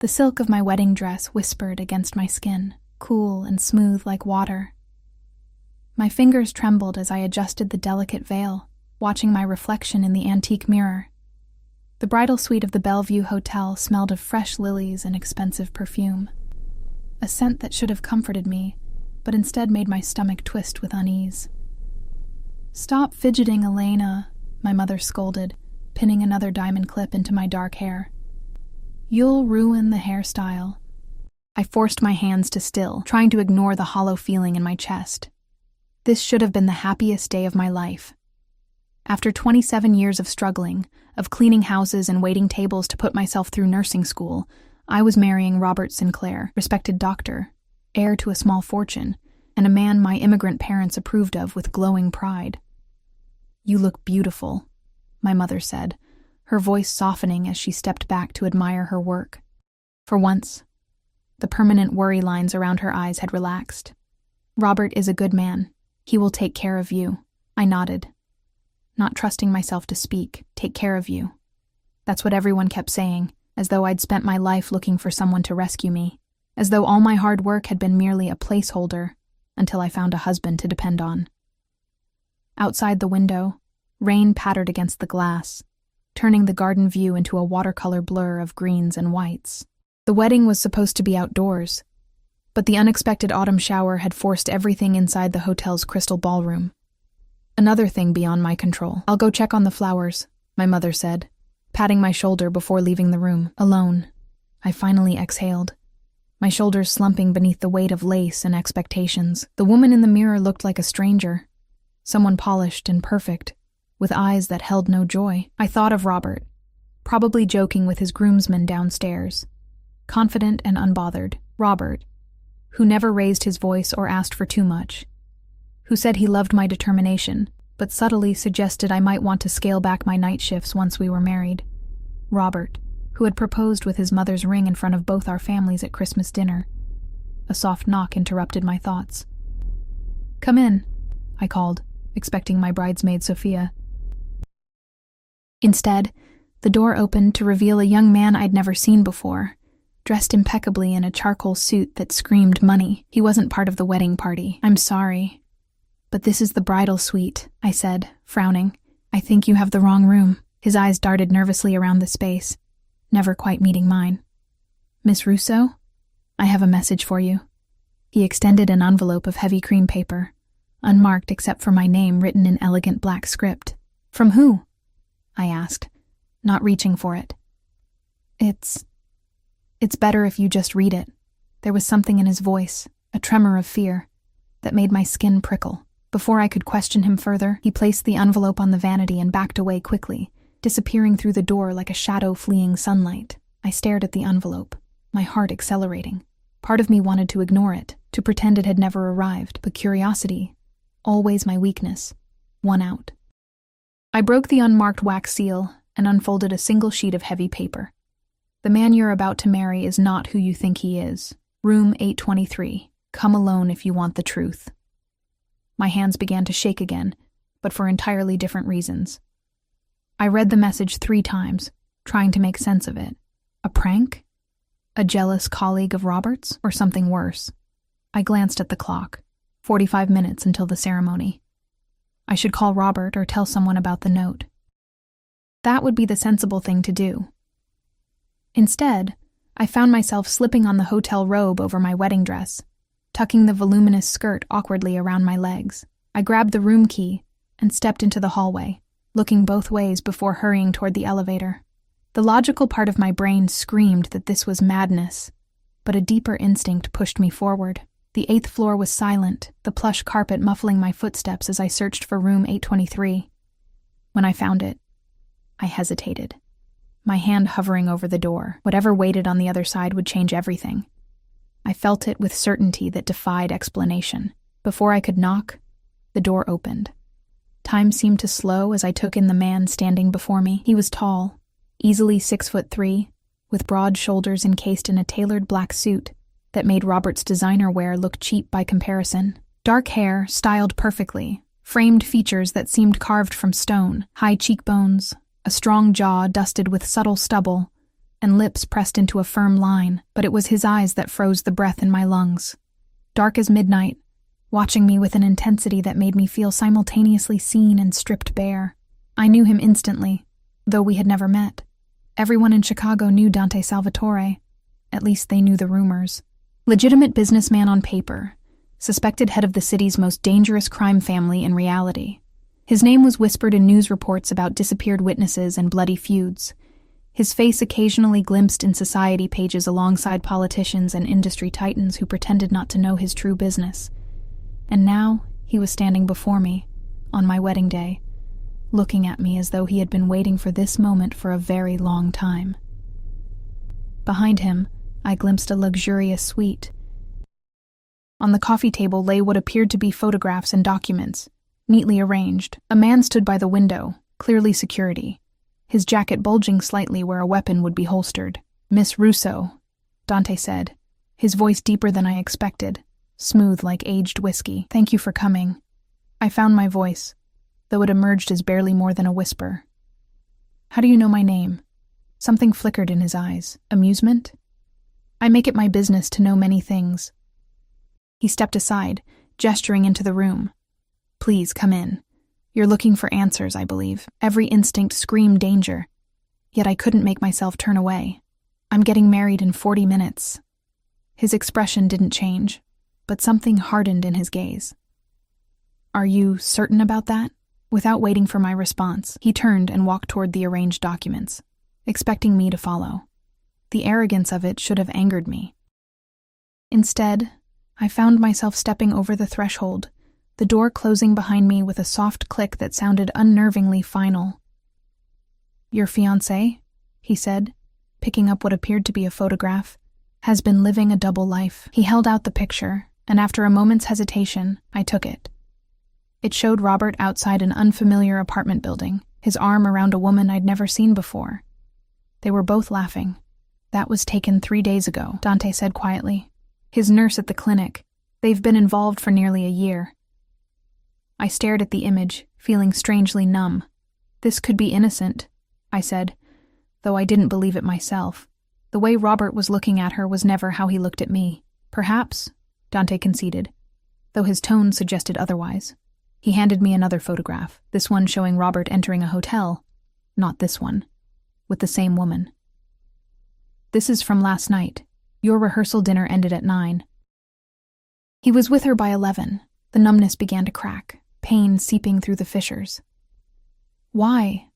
The silk of my wedding dress whispered against my skin, cool and smooth like water. My fingers trembled as I adjusted the delicate veil, watching my reflection in the antique mirror. The bridal suite of the Bellevue Hotel smelled of fresh lilies and expensive perfume. A scent that should have comforted me, but instead made my stomach twist with unease. "Stop fidgeting, Elena," my mother scolded, pinning another diamond clip into my dark hair. "You'll ruin the hairstyle." I forced my hands to still, trying to ignore the hollow feeling in my chest. This should have been the happiest day of my life. After 27 years of struggling, of cleaning houses and waiting tables to put myself through nursing school, I was marrying Robert Sinclair, respected doctor, heir to a small fortune, and a man my immigrant parents approved of with glowing pride. "You look beautiful," my mother said, her voice softening as she stepped back to admire her work. For once, the permanent worry lines around her eyes had relaxed. "Robert is a good man. He will take care of you." I nodded, not trusting myself to speak. Take care of you. That's what everyone kept saying, as though I'd spent my life looking for someone to rescue me, as though all my hard work had been merely a placeholder until I found a husband to depend on. Outside the window, rain pattered against the glass, turning the garden view into a watercolor blur of greens and whites. The wedding was supposed to be outdoors, but the unexpected autumn shower had forced everything inside the hotel's crystal ballroom. Another thing beyond my control. "I'll go check on the flowers," my mother said, patting my shoulder before leaving the room. Alone, I finally exhaled, my shoulders slumping beneath the weight of lace and expectations. The woman in the mirror looked like a stranger, someone polished and perfect, with eyes that held no joy. I thought of Robert, probably joking with his groomsmen downstairs, confident and unbothered. Robert, who never raised his voice or asked for too much, who said he loved my determination, but subtly suggested I might want to scale back my night shifts once we were married. Robert, who had proposed with his mother's ring in front of both our families at Christmas dinner. A soft knock interrupted my thoughts. "Come in," I called, expecting my bridesmaid Sophia. Instead, the door opened to reveal a young man I'd never seen before, dressed impeccably in a charcoal suit that screamed money. He wasn't part of the wedding party. "I'm sorry, but this is the bridal suite," I said, frowning. "I think you have the wrong room." His eyes darted nervously around the space, never quite meeting mine. "Miss Russo, I have a message for you." He extended an envelope of heavy cream paper, unmarked except for my name written in elegant black script. "From who?" I asked, not reaching for it. It's better if you just read it." There was something in his voice, a tremor of fear, that made my skin prickle. Before I could question him further, he placed the envelope on the vanity and backed away quickly, disappearing through the door like a shadow fleeing sunlight. I stared at the envelope, my heart accelerating. Part of me wanted to ignore it, to pretend it had never arrived, but curiosity, always my weakness, won out. I broke the unmarked wax seal and unfolded a single sheet of heavy paper. "The man you're about to marry is not who you think he is. Room 823. Come alone if you want the truth." My hands began to shake again, but for entirely different reasons. I read the message 3 times, trying to make sense of it. A prank? A jealous colleague of Robert's? Or something worse? I glanced at the clock. 45 minutes until the ceremony. I should call Robert or tell someone about the note. That would be the sensible thing to do. Instead, I found myself slipping on the hotel robe over my wedding dress, tucking the voluminous skirt awkwardly around my legs. I grabbed the room key and stepped into the hallway, looking both ways before hurrying toward the elevator. The logical part of my brain screamed that this was madness, but a deeper instinct pushed me forward. The 8th floor was silent, the plush carpet muffling my footsteps as I searched for room 823. When I found it, I hesitated, my hand hovering over the door. Whatever waited on the other side would change everything. I felt it with certainty that defied explanation. Before I could knock, the door opened. Time seemed to slow as I took in the man standing before me. He was tall, easily 6'3", with broad shoulders encased in a tailored black suit that made Robert's designer wear look cheap by comparison. Dark hair, styled perfectly, framed features that seemed carved from stone, high cheekbones, a strong jaw dusted with subtle stubble, and lips pressed into a firm line, but it was his eyes that froze the breath in my lungs. Dark as midnight, watching me with an intensity that made me feel simultaneously seen and stripped bare. I knew him instantly, though we had never met. Everyone in Chicago knew Dante Salvatore. At least they knew the rumors. Legitimate businessman on paper, suspected head of the city's most dangerous crime family in reality. His name was whispered in news reports about disappeared witnesses and bloody feuds. His face occasionally glimpsed in society pages alongside politicians and industry titans who pretended not to know his true business. And now he was standing before me, on my wedding day, looking at me as though he had been waiting for this moment for a very long time. Behind him, I glimpsed a luxurious suite. On the coffee table lay what appeared to be photographs and documents, neatly arranged. A man stood by the window, clearly security, his jacket bulging slightly where a weapon would be holstered. "Miss Russo," Dante said, his voice deeper than I expected, smooth like aged whiskey. "Thank you for coming." I found my voice, though it emerged as barely more than a whisper. "How do you know my name?" Something flickered in his eyes. Amusement? "I make it my business to know many things." He stepped aside, gesturing into the room. "Please, come in. You're looking for answers, I believe." Every instinct screamed danger, yet I couldn't make myself turn away. "I'm getting married in 40 minutes. His expression didn't change, but something hardened in his gaze. "Are you certain about that?" Without waiting for my response, he turned and walked toward the arranged documents, expecting me to follow. The arrogance of it should have angered me. Instead, I found myself stepping over the threshold, the door closing behind me with a soft click that sounded unnervingly final. "Your fiancé," he said, picking up what appeared to be a photograph, "has been living a double life." He held out the picture, and after a moment's hesitation, I took it. It showed Robert outside an unfamiliar apartment building, his arm around a woman I'd never seen before. They were both laughing. "That was taken 3 days ago," Dante said quietly. "His nurse at the clinic. They've been involved for nearly a year." I stared at the image, feeling strangely numb. "This could be innocent," I said, though I didn't believe it myself. The way Robert was looking at her was never how he looked at me. "Perhaps," Dante conceded, though his tone suggested otherwise. He handed me another photograph, this one showing Robert entering a hotel, not this one, with the same woman. "This is from last night. Your rehearsal dinner ended at 9. He was with her by 11. The numbness began to crack, pain seeping through the fissures. "Why?"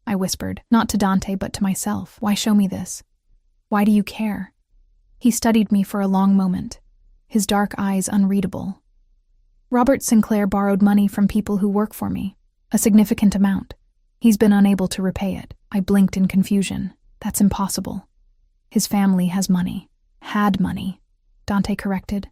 I whispered, not to Dante but to myself. "Why show me this? Why do you care?" He studied me for a long moment, his dark eyes unreadable. "Robert Sinclair borrowed money from people who work for me, a significant amount. He's been unable to repay it." I blinked in confusion. "That's impossible. His family has money." "Had money," Dante corrected.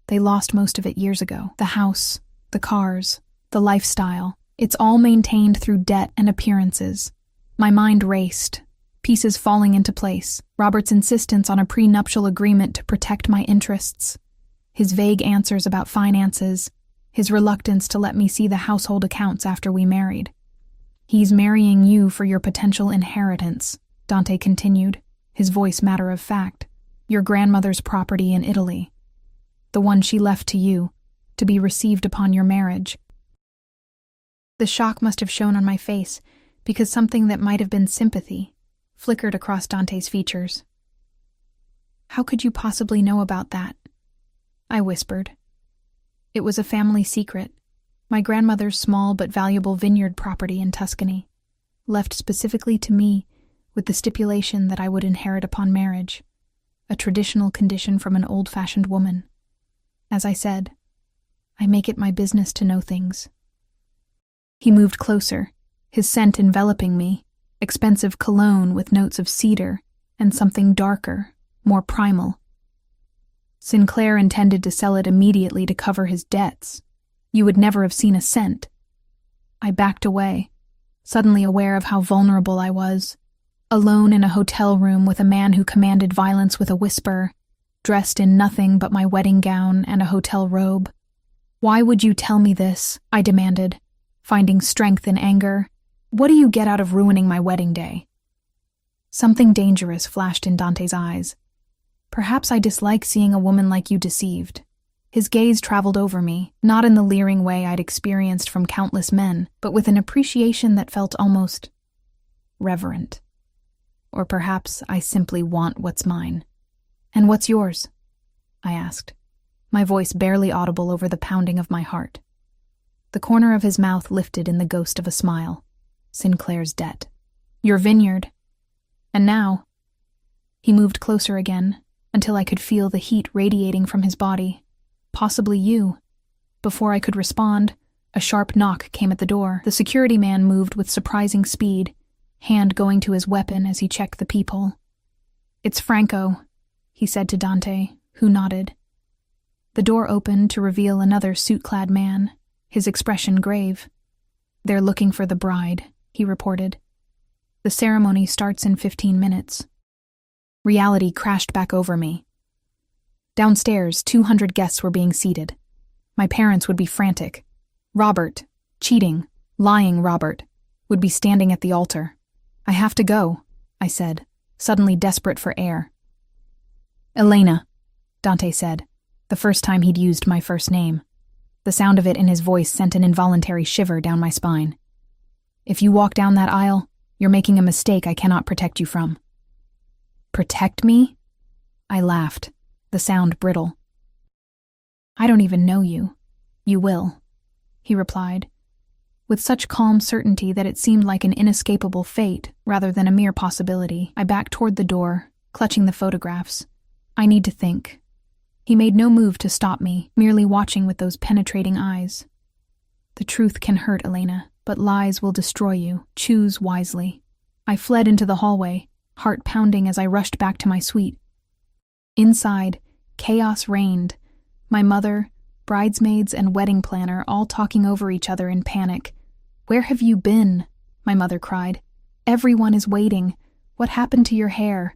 "They lost most of it years ago. The house, the cars, the lifestyle. It's all maintained through debt and appearances." My mind raced, pieces falling into place. Robert's insistence on a prenuptial agreement to protect my interests, his vague answers about finances, his reluctance to let me see the household accounts after we married. "He's marrying you for your potential inheritance," Dante continued, his voice matter of fact. "Your grandmother's property in Italy. The one she left to you, to be received upon your marriage." The shock must have shown on my face, because something that might have been sympathy flickered across Dante's features. "How could you possibly know about that?" I whispered. "It was a family secret. My grandmother's small but valuable vineyard property in Tuscany, left specifically to me with the stipulation that I would inherit upon marriage, a traditional condition from an old-fashioned woman. As I said, I make it my business to know things." He moved closer, his scent enveloping me, expensive cologne with notes of cedar and something darker, more primal. "Sinclair intended to sell it immediately to cover his debts. You would never have seen a cent." I backed away, suddenly aware of how vulnerable I was. Alone in a hotel room with a man who commanded violence with a whisper, dressed in nothing but my wedding gown and a hotel robe. "Why would you tell me this?" I demanded, finding strength in anger. "What do you get out of ruining my wedding day?" Something dangerous flashed in Dante's eyes. Perhaps I dislike seeing a woman like you deceived. His gaze traveled over me, not in the leering way I'd experienced from countless men, but with an appreciation that felt almost reverent. Or perhaps I simply want what's mine. And what's yours? I asked, my voice barely audible over the pounding of my heart. The corner of his mouth lifted in the ghost of a smile. Sinclair's debt. Your vineyard. And now... He moved closer again, until I could feel the heat radiating from his body. Possibly you. Before I could respond, a sharp knock came at the door. The security man moved with surprising speed, hand going to his weapon as he checked the peephole. It's Franco, he said to Dante, who nodded. The door opened to reveal another suit-clad man, his expression grave. They're looking for the bride, he reported. The ceremony starts in 15 minutes. Reality crashed back over me. Downstairs, 200 guests were being seated. My parents would be frantic. Robert, cheating, lying Robert, would be standing at the altar. I have to go, I said, suddenly desperate for air. Elena, Dante said, the first time he'd used my first name. The sound of it in his voice sent an involuntary shiver down my spine. If you walk down that aisle, you're making a mistake I cannot protect you from. Protect me? I laughed, the sound brittle. I don't even know you. You will, he replied, with such calm certainty that it seemed like an inescapable fate rather than a mere possibility. I backed toward the door, clutching the photographs. I need to think. He made no move to stop me, merely watching with those penetrating eyes. The truth can hurt, Elena, but lies will destroy you. Choose wisely. I fled into the hallway, heart pounding as I rushed back to my suite. Inside, chaos reigned. My mother, bridesmaids, and wedding planner all talking over each other in panic. Where have you been? My mother cried. Everyone is waiting. What happened to your hair?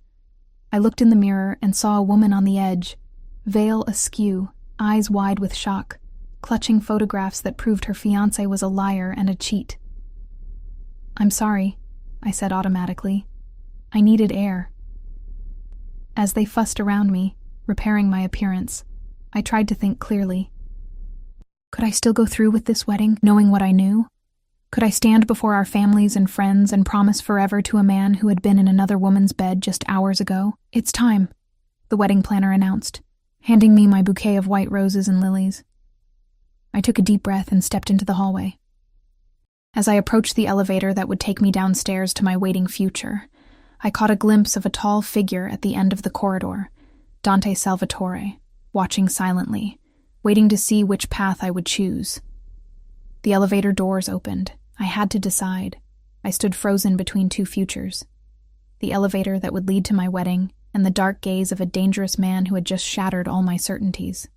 I looked in the mirror and saw a woman on the edge, veil askew, eyes wide with shock, clutching photographs that proved her fiancé was a liar and a cheat. I'm sorry, I said automatically. I needed air. As they fussed around me, repairing my appearance, I tried to think clearly. Could I still go through with this wedding, knowing what I knew? Could I stand before our families and friends and promise forever to a man who had been in another woman's bed just hours ago? It's time, the wedding planner announced, handing me my bouquet of white roses and lilies. I took a deep breath and stepped into the hallway. As I approached the elevator that would take me downstairs to my waiting future, I caught a glimpse of a tall figure at the end of the corridor, Dante Salvatore, watching silently, waiting to see which path I would choose. The elevator doors opened. I had to decide. I stood frozen between two futures. The elevator that would lead to my wedding, and the dark gaze of a dangerous man who had just shattered all my certainties.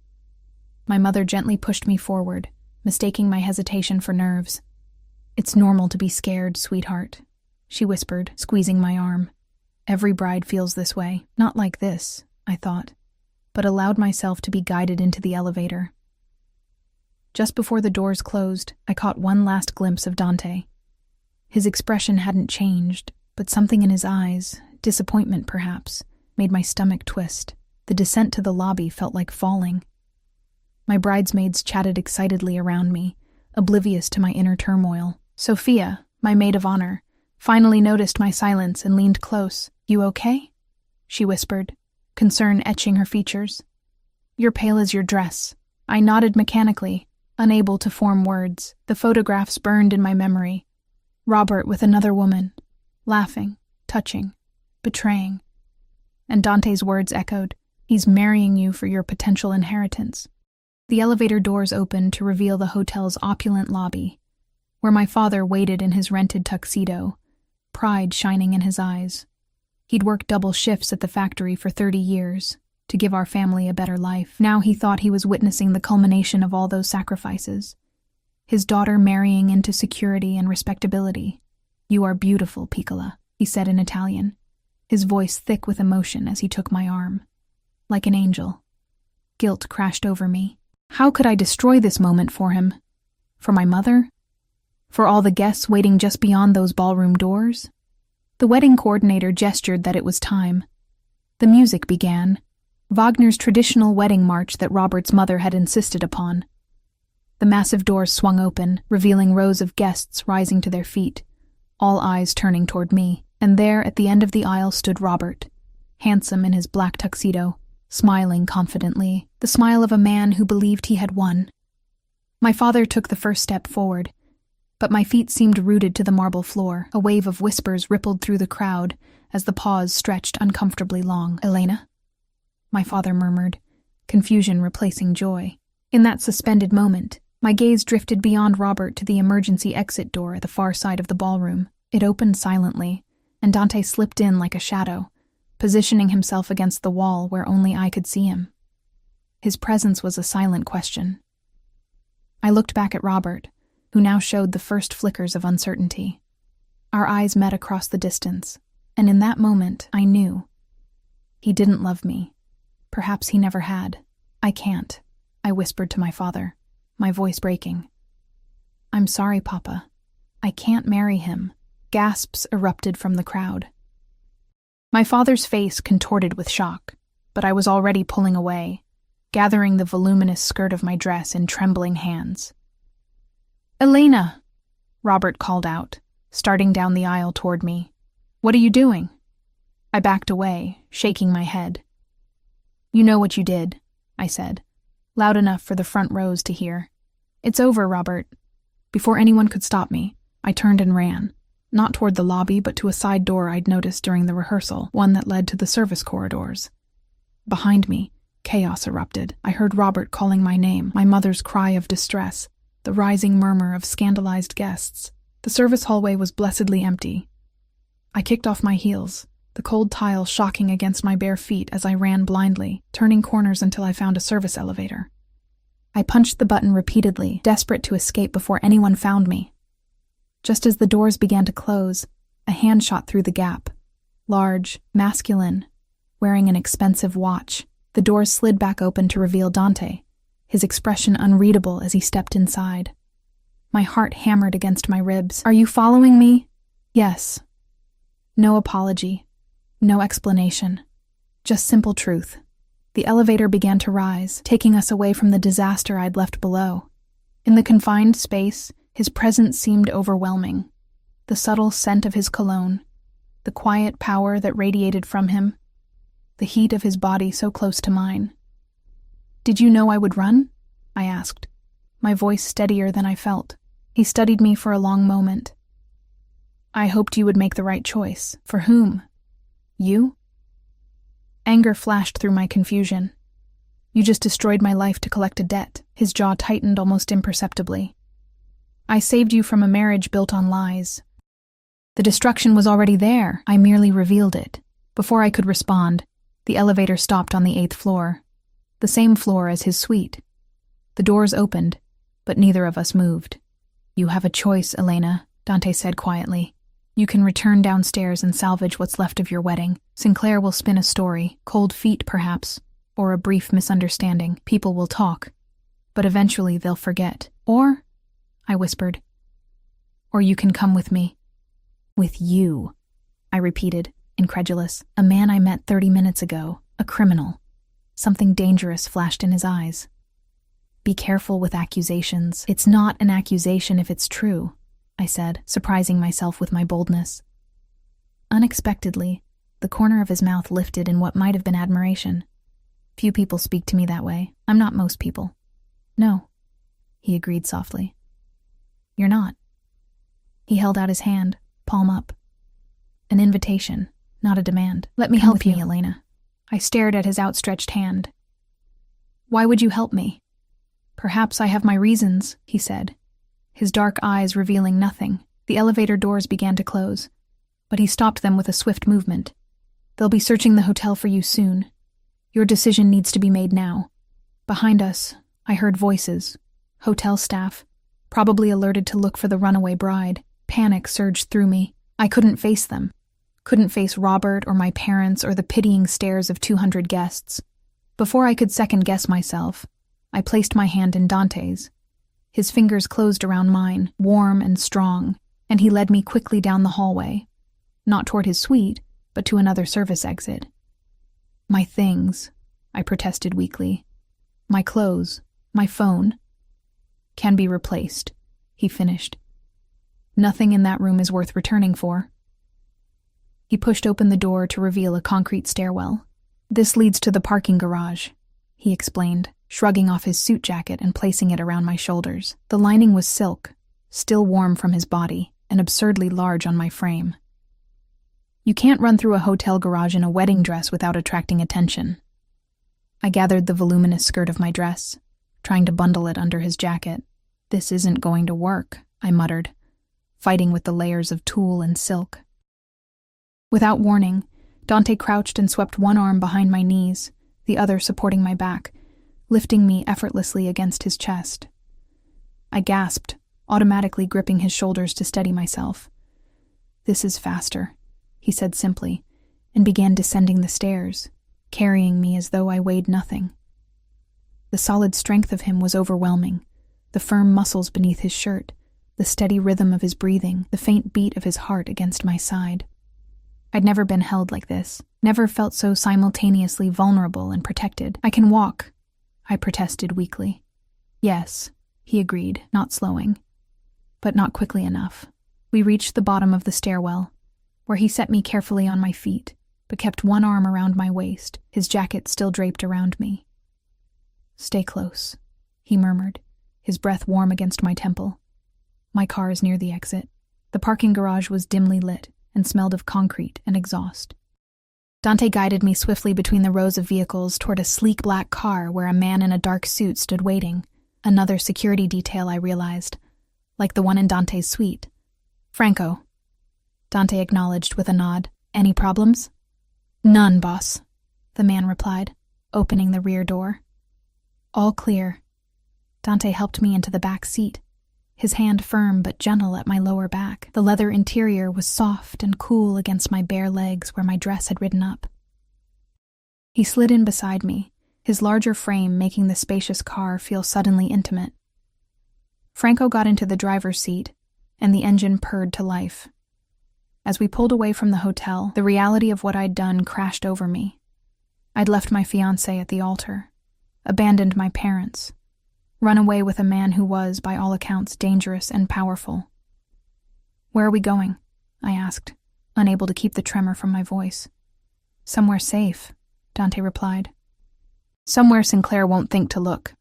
My mother gently pushed me forward, mistaking my hesitation for nerves. It's normal to be scared, sweetheart, she whispered, squeezing my arm. Every bride feels this way. Not like this, I thought, but allowed myself to be guided into the elevator. Just before the doors closed, I caught one last glimpse of Dante. His expression hadn't changed, but something in his eyes, disappointment perhaps, made my stomach twist. The descent to the lobby felt like falling. My bridesmaids chatted excitedly around me, oblivious to my inner turmoil. Sophia, my maid of honor, finally noticed my silence and leaned close. You okay? She whispered, concern etching her features. You're pale as your dress. I nodded mechanically, unable to form words. The photographs burned in my memory. Robert with another woman, laughing, touching, betraying. And Dante's words echoed, he's marrying you for your potential inheritance. The elevator doors opened to reveal the hotel's opulent lobby, where my father waited in his rented tuxedo, pride shining in his eyes. He'd worked double shifts at the factory for 30 years, to give our family a better life. Now he thought he was witnessing the culmination of all those sacrifices. His daughter marrying into security and respectability. You are beautiful, Piccola, he said in Italian, his voice thick with emotion as he took my arm. Like an angel. Guilt crashed over me. How could I destroy this moment for him? For my mother? For all the guests waiting just beyond those ballroom doors? The wedding coordinator gestured that it was time. The music began, Wagner's traditional wedding march that Robert's mother had insisted upon. The massive doors swung open, revealing rows of guests rising to their feet, all eyes turning toward me, and there at the end of the aisle stood Robert, handsome in his black tuxedo, smiling confidently, the smile of a man who believed he had won. My father took the first step forward, but my feet seemed rooted to the marble floor. A wave of whispers rippled through the crowd as the pause stretched uncomfortably long. "Elena?" my father murmured, confusion replacing joy. In that suspended moment, my gaze drifted beyond Robert to the emergency exit door at the far side of the ballroom. It opened silently, and Dante slipped in like a shadow, positioning himself against the wall where only I could see him. His presence was a silent question. I looked back at Robert, who now showed the first flickers of uncertainty. Our eyes met across the distance, and in that moment I knew. He didn't love me. Perhaps he never had. "I can't," I whispered to my father, my voice breaking. "I'm sorry, Papa. I can't marry him." Gasps erupted from the crowd. My father's face contorted with shock, but I was already pulling away, gathering the voluminous skirt of my dress in trembling hands. "Elena!" Robert called out, starting down the aisle toward me. "What are you doing?" I backed away, shaking my head. "You know what you did," I said, loud enough for the front rows to hear. "It's over, Robert." Before anyone could stop me, I turned and ran, not toward the lobby but to a side door I'd noticed during the rehearsal, one that led to the service corridors. Behind me, chaos erupted. I heard Robert calling my name, my mother's cry of distress, the rising murmur of scandalized guests. The service hallway was blessedly empty. I kicked off my heels, the cold tile shocking against my bare feet as I ran blindly, turning corners until I found a service elevator. I punched the button repeatedly, desperate to escape before anyone found me. Just as the doors began to close, a hand shot through the gap. Large, masculine, wearing an expensive watch. The doors slid back open to reveal Dante, his expression unreadable as he stepped inside. My heart hammered against my ribs. "Are you following me?" "Yes." No apology. No explanation. Just simple truth. The elevator began to rise, taking us away from the disaster I'd left below. In the confined space, his presence seemed overwhelming. The subtle scent of his cologne, the quiet power that radiated from him, the heat of his body so close to mine. "Did you know I would run?" I asked, my voice steadier than I felt. He studied me for a long moment. "I hoped you would make the right choice." "For whom? You?" Anger flashed through my confusion. "You just destroyed my life to collect a debt." His jaw tightened almost imperceptibly. "I saved you from a marriage built on lies." The destruction was already there. I merely revealed it. Before I could respond, the elevator stopped on the 8th floor, the same floor as his suite. The doors opened, but neither of us moved. "You have a choice, Elena," Dante said quietly. "You can return downstairs and salvage what's left of your wedding. Sinclair will spin a story, cold feet perhaps, or a brief misunderstanding. People will talk, but eventually they'll forget. Or," I whispered, "or you can come with me." "With you," I repeated, incredulous. "A man I met 30 minutes ago, a criminal." Something dangerous flashed in his eyes. "Be careful with accusations. It's not an accusation if it's true," I said, surprising myself with my boldness. Unexpectedly, the corner of his mouth lifted in what might have been admiration. "Few people speak to me that way. I'm not most people." "No," he agreed softly. "You're not." He held out his hand, palm up. An invitation, not a demand. "Let me help you, Elena." I stared at his outstretched hand. "Why would you help me?" "Perhaps I have my reasons," he said, his dark eyes revealing nothing. The elevator doors began to close, but he stopped them with a swift movement. "They'll be searching the hotel for you soon. Your decision needs to be made now." Behind us, I heard voices. Hotel staff, probably alerted to look for the runaway bride. Panic surged through me. I couldn't face them. Couldn't face Robert or my parents or the pitying stares of 200 guests. Before I could second-guess myself, I placed my hand in Dante's. His fingers closed around mine, warm and strong, and he led me quickly down the hallway. not toward his suite, but to another service exit. "My things," I protested weakly. "My clothes, my phone." "Can be replaced," he finished. "Nothing in that room is worth returning for." He pushed open the door to reveal a concrete stairwell. "This leads to the parking garage," he explained, shrugging off his suit jacket and placing it around my shoulders. The lining was silk, still warm from his body, and absurdly large on my frame. "You can't run through a hotel garage in a wedding dress without attracting attention." I gathered the voluminous skirt of my dress, trying to bundle it under his jacket. "This isn't going to work," I muttered, fighting with the layers of tulle and silk. Without warning, Dante crouched and swept one arm behind my knees, the other supporting my back, lifting me effortlessly against his chest. I gasped, automatically gripping his shoulders to steady myself. "This is faster," he said simply, and began descending the stairs, carrying me as though I weighed nothing. The solid strength of him was overwhelming, the firm muscles beneath his shirt, the steady rhythm of his breathing, the faint beat of his heart against my side. I'd never been held like this, never felt so simultaneously vulnerable and protected. "I can walk," I protested weakly. "Yes," he agreed, not slowing. But not quickly enough. We reached the bottom of the stairwell, where he set me carefully on my feet, but kept one arm around my waist, his jacket still draped around me. "Stay close," he murmured, his breath warm against my temple. "My car is near the exit." The parking garage was dimly lit and smelled of concrete and exhaust. Dante guided me swiftly between the rows of vehicles toward a sleek black car where a man in a dark suit stood waiting, another security detail I realized, like the one in Dante's suite. "Franco," Dante acknowledged with a nod. "Any problems?" "None, boss," the man replied, opening the rear door. "All clear." Dante helped me into the back seat, his hand firm but gentle at my lower back. The leather interior was soft and cool against my bare legs where my dress had ridden up. He slid in beside me, his larger frame making the spacious car feel suddenly intimate. Franco got into the driver's seat, and the engine purred to life. As we pulled away from the hotel, the reality of what I'd done crashed over me. I'd left my fiancé at the altar, abandoned my parents, run away with a man who was, by all accounts, dangerous and powerful. "Where are we going?" I asked, unable to keep the tremor from my voice. "Somewhere safe," Dante replied. "Somewhere Sinclair won't think to look."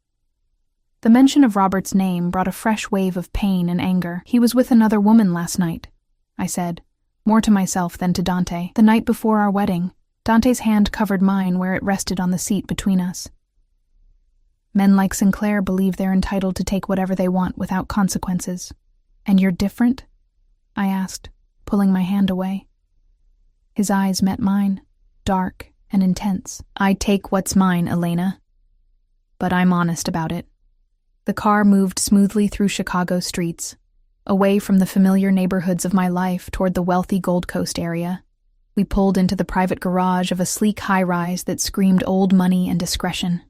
The mention of Robert's name brought a fresh wave of pain and anger. "He was with another woman last night," I said, more to myself than to Dante. "The night before our wedding." Dante's hand covered mine where it rested on the seat between us. "Men like Sinclair believe they're entitled to take whatever they want without consequences. And you're different?" I asked, pulling my hand away. His eyes met mine, dark and intense. "I take what's mine, Elena. But I'm honest about it." The car moved smoothly through Chicago streets, away from the familiar neighborhoods of my life toward the wealthy Gold Coast area. We pulled into the private garage of a sleek high-rise that screamed old money and discretion.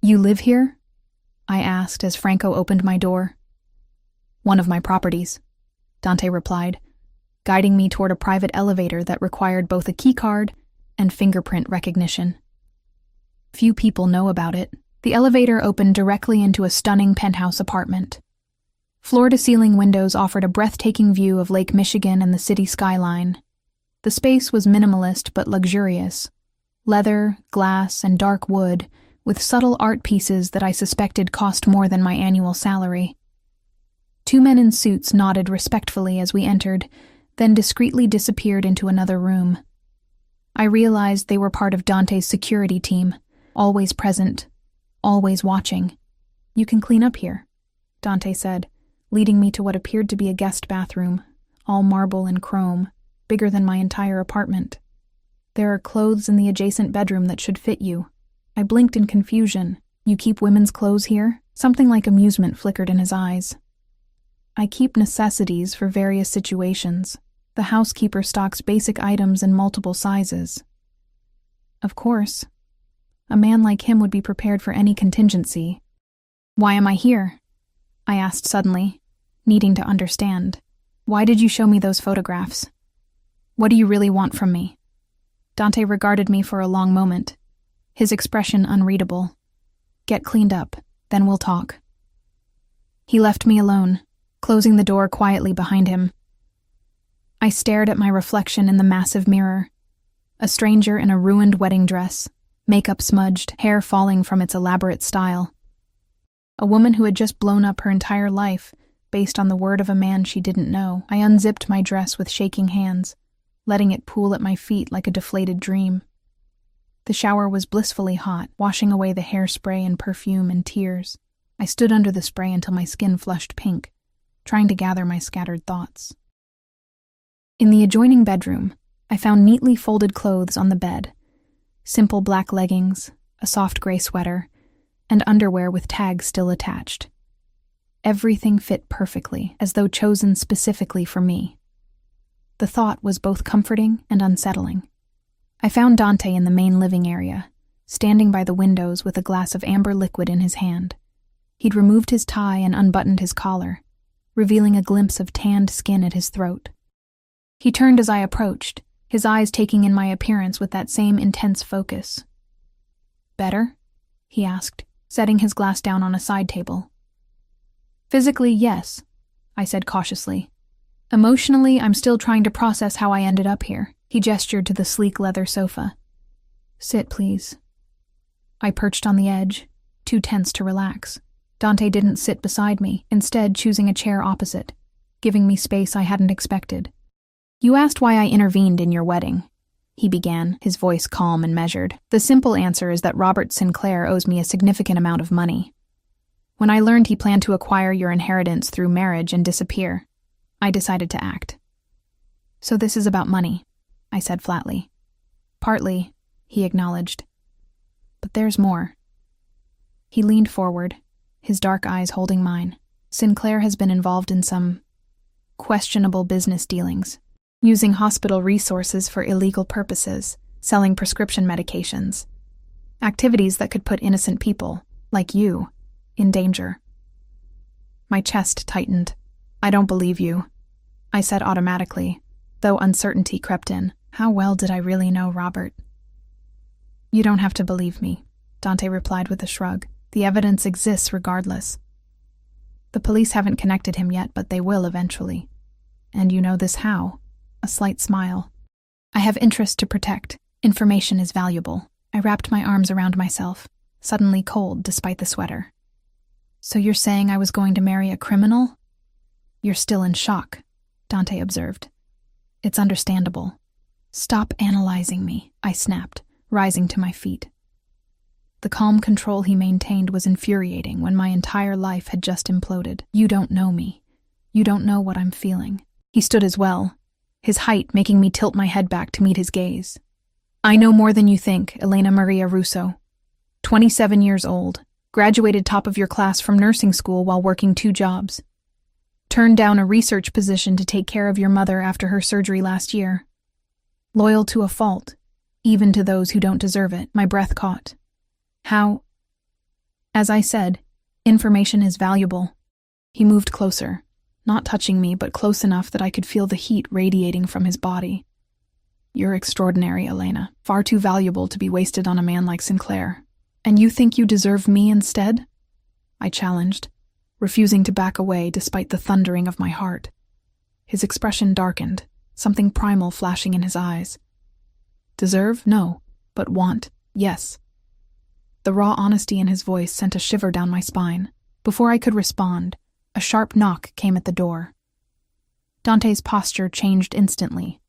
"You live here?" I asked as Franco opened my door. "One of my properties," Dante replied, guiding me toward a private elevator that required both a keycard and fingerprint recognition. Few people know about it. The elevator opened directly into a stunning penthouse apartment. Floor-to-ceiling windows offered a breathtaking view of Lake Michigan and the city skyline. The space was minimalist but luxurious. Leather, glass, and dark wood, with subtle art pieces that I suspected cost more than my annual salary. Two men in suits nodded respectfully as we entered, then discreetly disappeared into another room. I realized they were part of Dante's security team, always present, always watching. "You can clean up here," Dante said, leading me to what appeared to be a guest bathroom, all marble and chrome, bigger than my entire apartment. "There are clothes in the adjacent bedroom that should fit you." I blinked in confusion. "You keep women's clothes here?" Something like amusement flickered in his eyes. "I keep necessities for various situations. The housekeeper stocks basic items in multiple sizes." "Of course. A man like him would be prepared for any contingency." "Why am I here?" I asked suddenly, needing to understand. "Why did you show me those photographs?" What do you really want from me? Dante regarded me for a long moment, his expression unreadable. Get cleaned up, then we'll talk. He left me alone, closing the door quietly behind him. I stared at my reflection in the massive mirror, a stranger in a ruined wedding dress, makeup smudged, hair falling from its elaborate style. A woman who had just blown up her entire life based on the word of a man she didn't know. I unzipped my dress with shaking hands, letting it pool at my feet like a deflated dream. The shower was blissfully hot, washing away the hairspray and perfume and tears. I stood under the spray until my skin flushed pink, trying to gather my scattered thoughts. In the adjoining bedroom, I found neatly folded clothes on the bed, simple black leggings, a soft gray sweater, and underwear with tags still attached. Everything fit perfectly, as though chosen specifically for me. The thought was both comforting and unsettling. I found Dante in the main living area, standing by the windows with a glass of amber liquid in his hand. He'd removed his tie and unbuttoned his collar, revealing a glimpse of tanned skin at his throat. He turned as I approached, his eyes taking in my appearance with that same intense focus. "Better?" he asked, setting his glass down on a side table. "Physically, yes," I said cautiously. "Emotionally, I'm still trying to process how I ended up here." He gestured to the sleek leather sofa. "Sit, please." I perched on the edge, too tense to relax. Dante didn't sit beside me, instead choosing a chair opposite, giving me space I hadn't expected. "You asked why I intervened in your wedding," he began, his voice calm and measured. "The simple answer is that Robert Sinclair owes me a significant amount of money. When I learned he planned to acquire your inheritance through marriage and disappear, I decided to act." "So this is about money," I said flatly. "Partly," he acknowledged. "But there's more." He leaned forward, his dark eyes holding mine. "Sinclair has been involved in some questionable business dealings, using hospital resources for illegal purposes, selling prescription medications. Activities that could put innocent people, like you, in danger." My chest tightened. "I don't believe you," I said automatically, though uncertainty crept in. How well did I really know Robert? "You don't have to believe me," Dante replied with a shrug. "The evidence exists regardless. The police haven't connected him yet, but they will eventually. And you know this how?" A slight smile. "I have interests to protect. Information is valuable." I wrapped my arms around myself, suddenly cold despite the sweater. "So you're saying I was going to marry a criminal?" "You're still in shock," Dante observed. "It's understandable." "Stop analyzing me," I snapped, rising to my feet. The calm control he maintained was infuriating when my entire life had just imploded. "You don't know me. You don't know what I'm feeling." He stood as well, his height making me tilt my head back to meet his gaze. "I know more than you think, Elena Maria Russo. 27 years old, graduated top of your class from nursing school while working 2 jobs. Turned down a research position to take care of your mother after her surgery last year. Loyal to a fault, even to those who don't deserve it." My breath caught. "How?" "As I said, information is valuable." He moved closer, not touching me, but close enough that I could feel the heat radiating from his body. "You're extraordinary, Elena. Far too valuable to be wasted on a man like Sinclair. And you think you deserve me instead?" I challenged, refusing to back away despite the thundering of my heart. His expression darkened, something primal flashing in his eyes. "Deserve? No. But want? Yes." The raw honesty in his voice sent a shiver down my spine. Before I could respond, a sharp knock came at the door. Dante's posture changed instantly,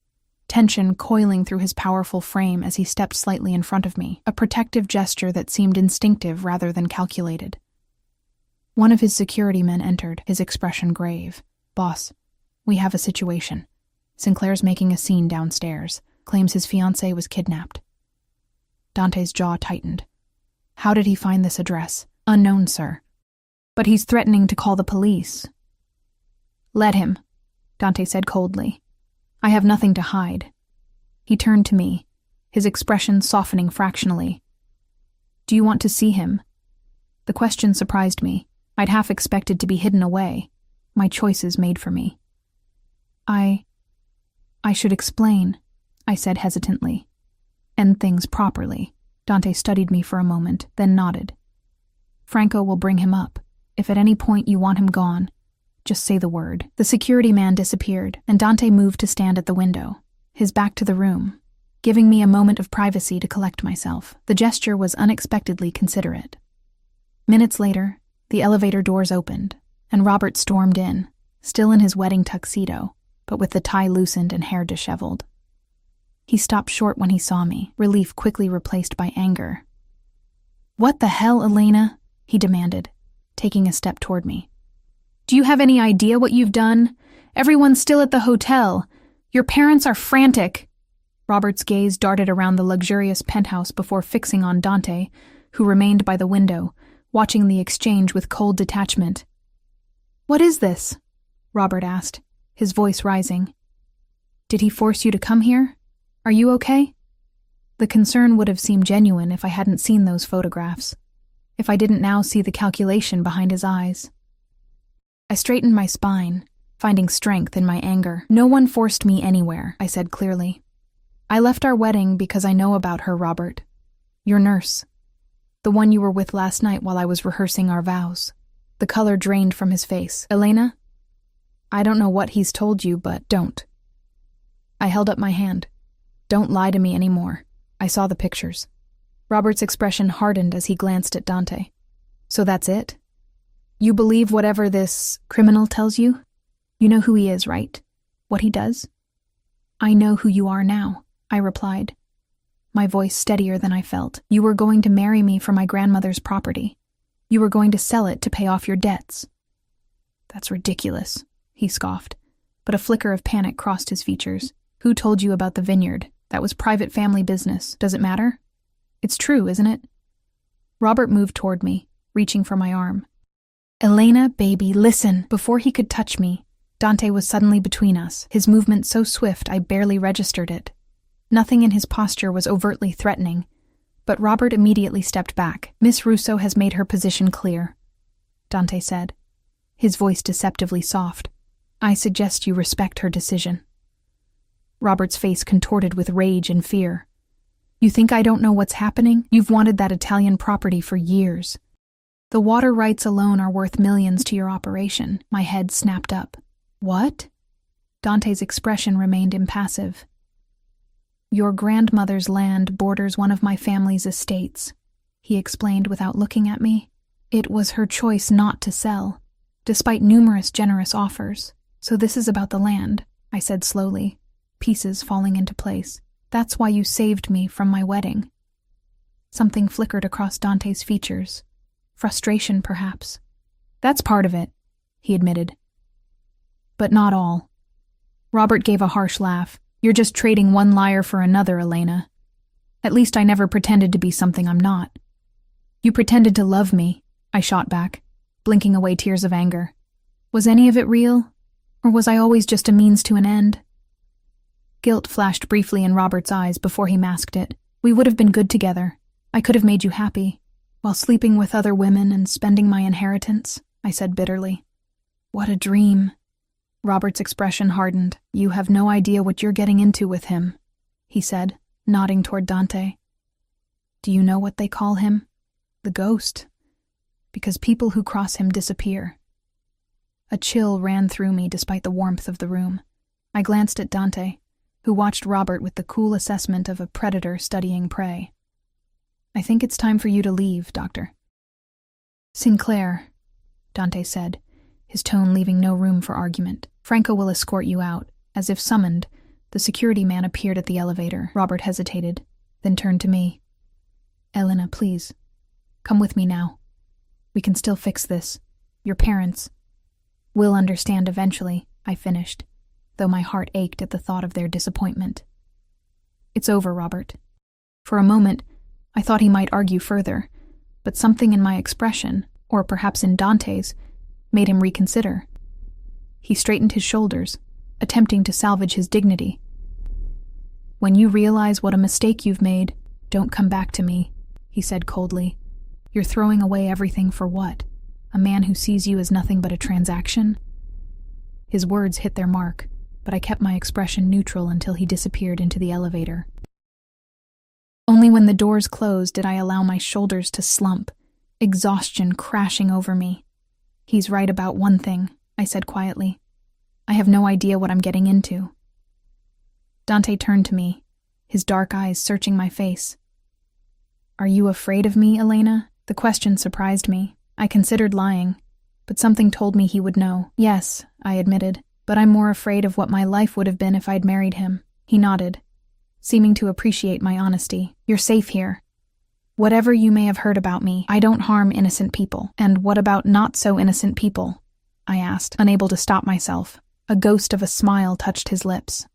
tension coiling through his powerful frame as he stepped slightly in front of me, a protective gesture that seemed instinctive rather than calculated. One of his security men entered, his expression grave. "Boss, we have a situation. Sinclair's making a scene downstairs, claims his fiancée was kidnapped." Dante's jaw tightened. "How did he find this address?" "Unknown, sir. But he's threatening to call the police." "Let him," Dante said coldly. "I have nothing to hide." He turned to me, his expression softening fractionally. "Do you want to see him?" The question surprised me. I'd half expected to be hidden away, my choices made for me. I should explain, I said hesitantly. End things properly. Dante studied me for a moment, then nodded. Franco will bring him up. If at any point you want him gone, just say the word. The security man disappeared, and Dante moved to stand at the window, his back to the room, giving me a moment of privacy to collect myself. The gesture was unexpectedly considerate. Minutes later, the elevator doors opened, and Robert stormed in, still in his wedding tuxedo, but with the tie loosened and hair disheveled. He stopped short when he saw me, relief quickly replaced by anger. "What the hell, Elena?" he demanded, taking a step toward me. "Do you have any idea what you've done? Everyone's still at the hotel. Your parents are frantic." Robert's gaze darted around the luxurious penthouse before fixing on Dante, who remained by the window, watching the exchange with cold detachment. "What is this?" Robert asked, his voice rising. "Did he force you to come here? Are you okay?" The concern would have seemed genuine if I hadn't seen those photographs, if I didn't now see the calculation behind his eyes. I straightened my spine, finding strength in my anger. "No one forced me anywhere," I said clearly. "I left our wedding because I know about her, Robert. Your nurse. The one you were with last night while I was rehearsing our vows." The color drained from his face. "Elena? I don't know what he's told you, but don't." I held up my hand. "Don't lie to me anymore. I saw the pictures." Robert's expression hardened as he glanced at Dante. "So that's it? You believe whatever this criminal tells you? You know who he is, right? What he does?" "I know who you are now," I replied, my voice steadier than I felt. "You were going to marry me for my grandmother's property. You were going to sell it to pay off your debts." "That's ridiculous," he scoffed, but a flicker of panic crossed his features. "Who told you about the vineyard? That was private family business. Does it matter? It's true, isn't it?" Robert moved toward me, reaching for my arm. "Elena, baby, listen." Before he could touch me, Dante was suddenly between us, his movement so swift I barely registered it. Nothing in his posture was overtly threatening, but Robert immediately stepped back. "Miss Russo has made her position clear," Dante said, his voice deceptively soft. "I suggest you respect her decision." Robert's face contorted with rage and fear. "You think I don't know what's happening? You've wanted that Italian property for years. The water rights alone are worth millions to your operation." My head snapped up. "What?" Dante's expression remained impassive. "Your grandmother's land borders one of my family's estates," he explained without looking at me. "It was her choice not to sell, despite numerous generous offers. So this is about the land," I said slowly, pieces falling into place. "That's why you saved me from my wedding." Something flickered across Dante's features. Frustration, perhaps. "That's part of it," he admitted. "But not all." Robert gave a harsh laugh. "You're just trading one liar for another, Elena. At least I never pretended to be something I'm not." "You pretended to love me," I shot back, blinking away tears of anger. "Was any of it real? Or was I always just a means to an end?" Guilt flashed briefly in Robert's eyes before he masked it. "We would have been good together. I could have made you happy, while sleeping with other women and spending my inheritance," I said bitterly. "What a dream." Robert's expression hardened. "You have no idea what you're getting into with him," he said, nodding toward Dante. "Do you know what they call him? The ghost. Because people who cross him disappear." A chill ran through me despite the warmth of the room. I glanced at Dante, who watched Robert with the cool assessment of a predator studying prey. "I think it's time for you to leave, Doctor." "Sinclair," Dante said, his tone leaving no room for argument. "Franco will escort you out." As if summoned, the security man appeared at the elevator. Robert hesitated, then turned to me. "Elena, please, come with me now. We can still fix this. Your parents will understand eventually," I finished, though my heart ached at the thought of their disappointment. "It's over, Robert." For a moment, I thought he might argue further, but something in my expression, or perhaps in Dante's, made him reconsider. He straightened his shoulders, attempting to salvage his dignity. "When you realize what a mistake you've made, don't come back to me," he said coldly. "You're throwing away everything for what? A man who sees you as nothing but a transaction?" His words hit their mark, but I kept my expression neutral until he disappeared into the elevator. Only when the doors closed did I allow my shoulders to slump, exhaustion crashing over me. "He's right about one thing," I said quietly. "I have no idea what I'm getting into." Dante turned to me, his dark eyes searching my face. "Are you afraid of me, Elena?" The question surprised me. I considered lying, but something told me he would know. "Yes," I admitted, "but I'm more afraid of what my life would have been if I'd married him." He nodded, seeming to appreciate my honesty. "You're safe here. Whatever you may have heard about me, I don't harm innocent people." "And what about not-so-innocent people?" I asked, unable to stop myself. A ghost of a smile touched his lips.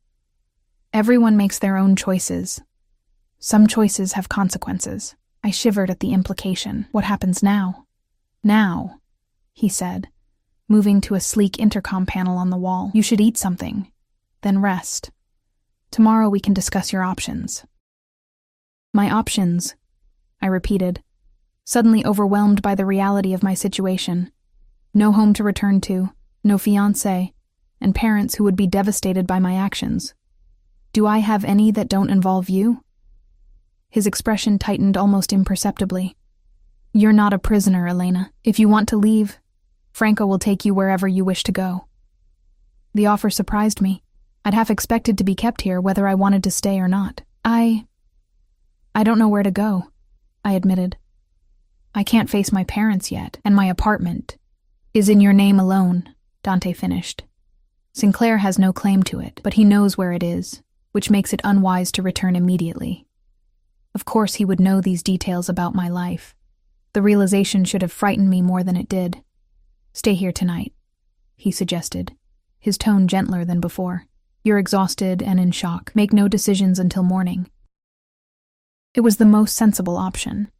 "Everyone makes their own choices. Some choices have consequences." I shivered at the implication. "What happens now?" "Now," he said, moving to a sleek intercom panel on the wall. "You should eat something, then rest. Tomorrow we can discuss your options." "My options," I repeated, suddenly overwhelmed by the reality of my situation. No home to return to, no fiancé, and parents who would be devastated by my actions. "Do I have any that don't involve you?" His expression tightened almost imperceptibly. "You're not a prisoner, Elena. If you want to leave, Franco will take you wherever you wish to go." The offer surprised me. I'd half expected to be kept here whether I wanted to stay or not. I don't know where to go," I admitted. "I can't face my parents yet, and my apartment is in your name alone," Dante finished. "Sinclair has no claim to it, but he knows where it is, which makes it unwise to return immediately. Of course he would know these details about my life. The realization should have frightened me more than it did. "Stay here tonight," he suggested, his tone gentler than before. "You're exhausted and in shock. Make no decisions until morning." It was the most sensible option,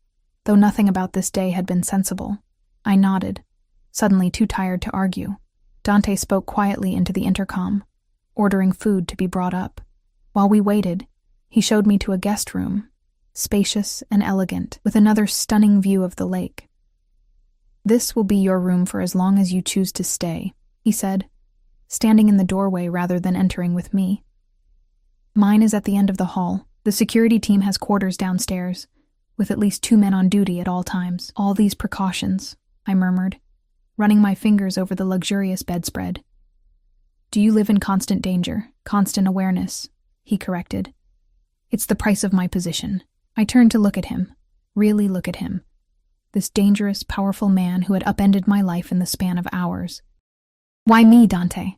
though nothing about this day had been sensible. I nodded, suddenly too tired to argue. Dante spoke quietly into the intercom, ordering food to be brought up. While we waited, he showed me to a guest room, spacious and elegant, with another stunning view of the lake. "This will be your room for as long as you choose to stay," he said, standing in the doorway rather than entering with me. "Mine is at the end of the hall. The security team has quarters downstairs, with at least 2 men on duty at all times." "All these precautions," I murmured, running my fingers over the luxurious bedspread. "Do you live in constant danger, constant awareness?" he corrected. "It's the price of my position." I turned to look at him, really look at him. This dangerous, powerful man who had upended my life in the span of hours. "Why me, Dante?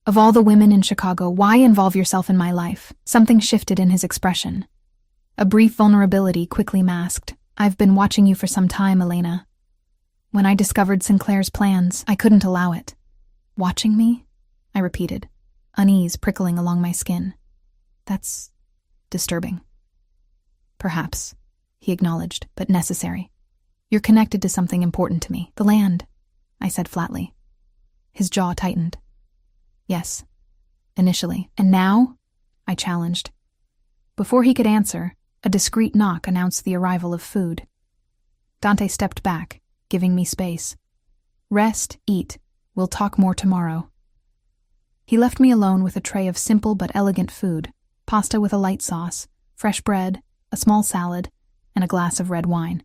Of all the women in Chicago, why involve yourself in my life?" Something shifted in his expression. A brief vulnerability quickly masked. "I've been watching you for some time, Elena. When I discovered Sinclair's plans, I couldn't allow it." "Watching me?" I repeated, unease prickling along my skin. "That's disturbing." "Perhaps," he acknowledged, "but necessary. You're connected to something important to me. The land," I said flatly. His jaw tightened. "Yes, initially. And now?" I challenged. Before he could answer, a discreet knock announced the arrival of food. Dante stepped back, giving me space. "Rest, eat. We'll talk more tomorrow." He left me alone with a tray of simple but elegant food, pasta with a light sauce, fresh bread, a small salad, and a glass of red wine.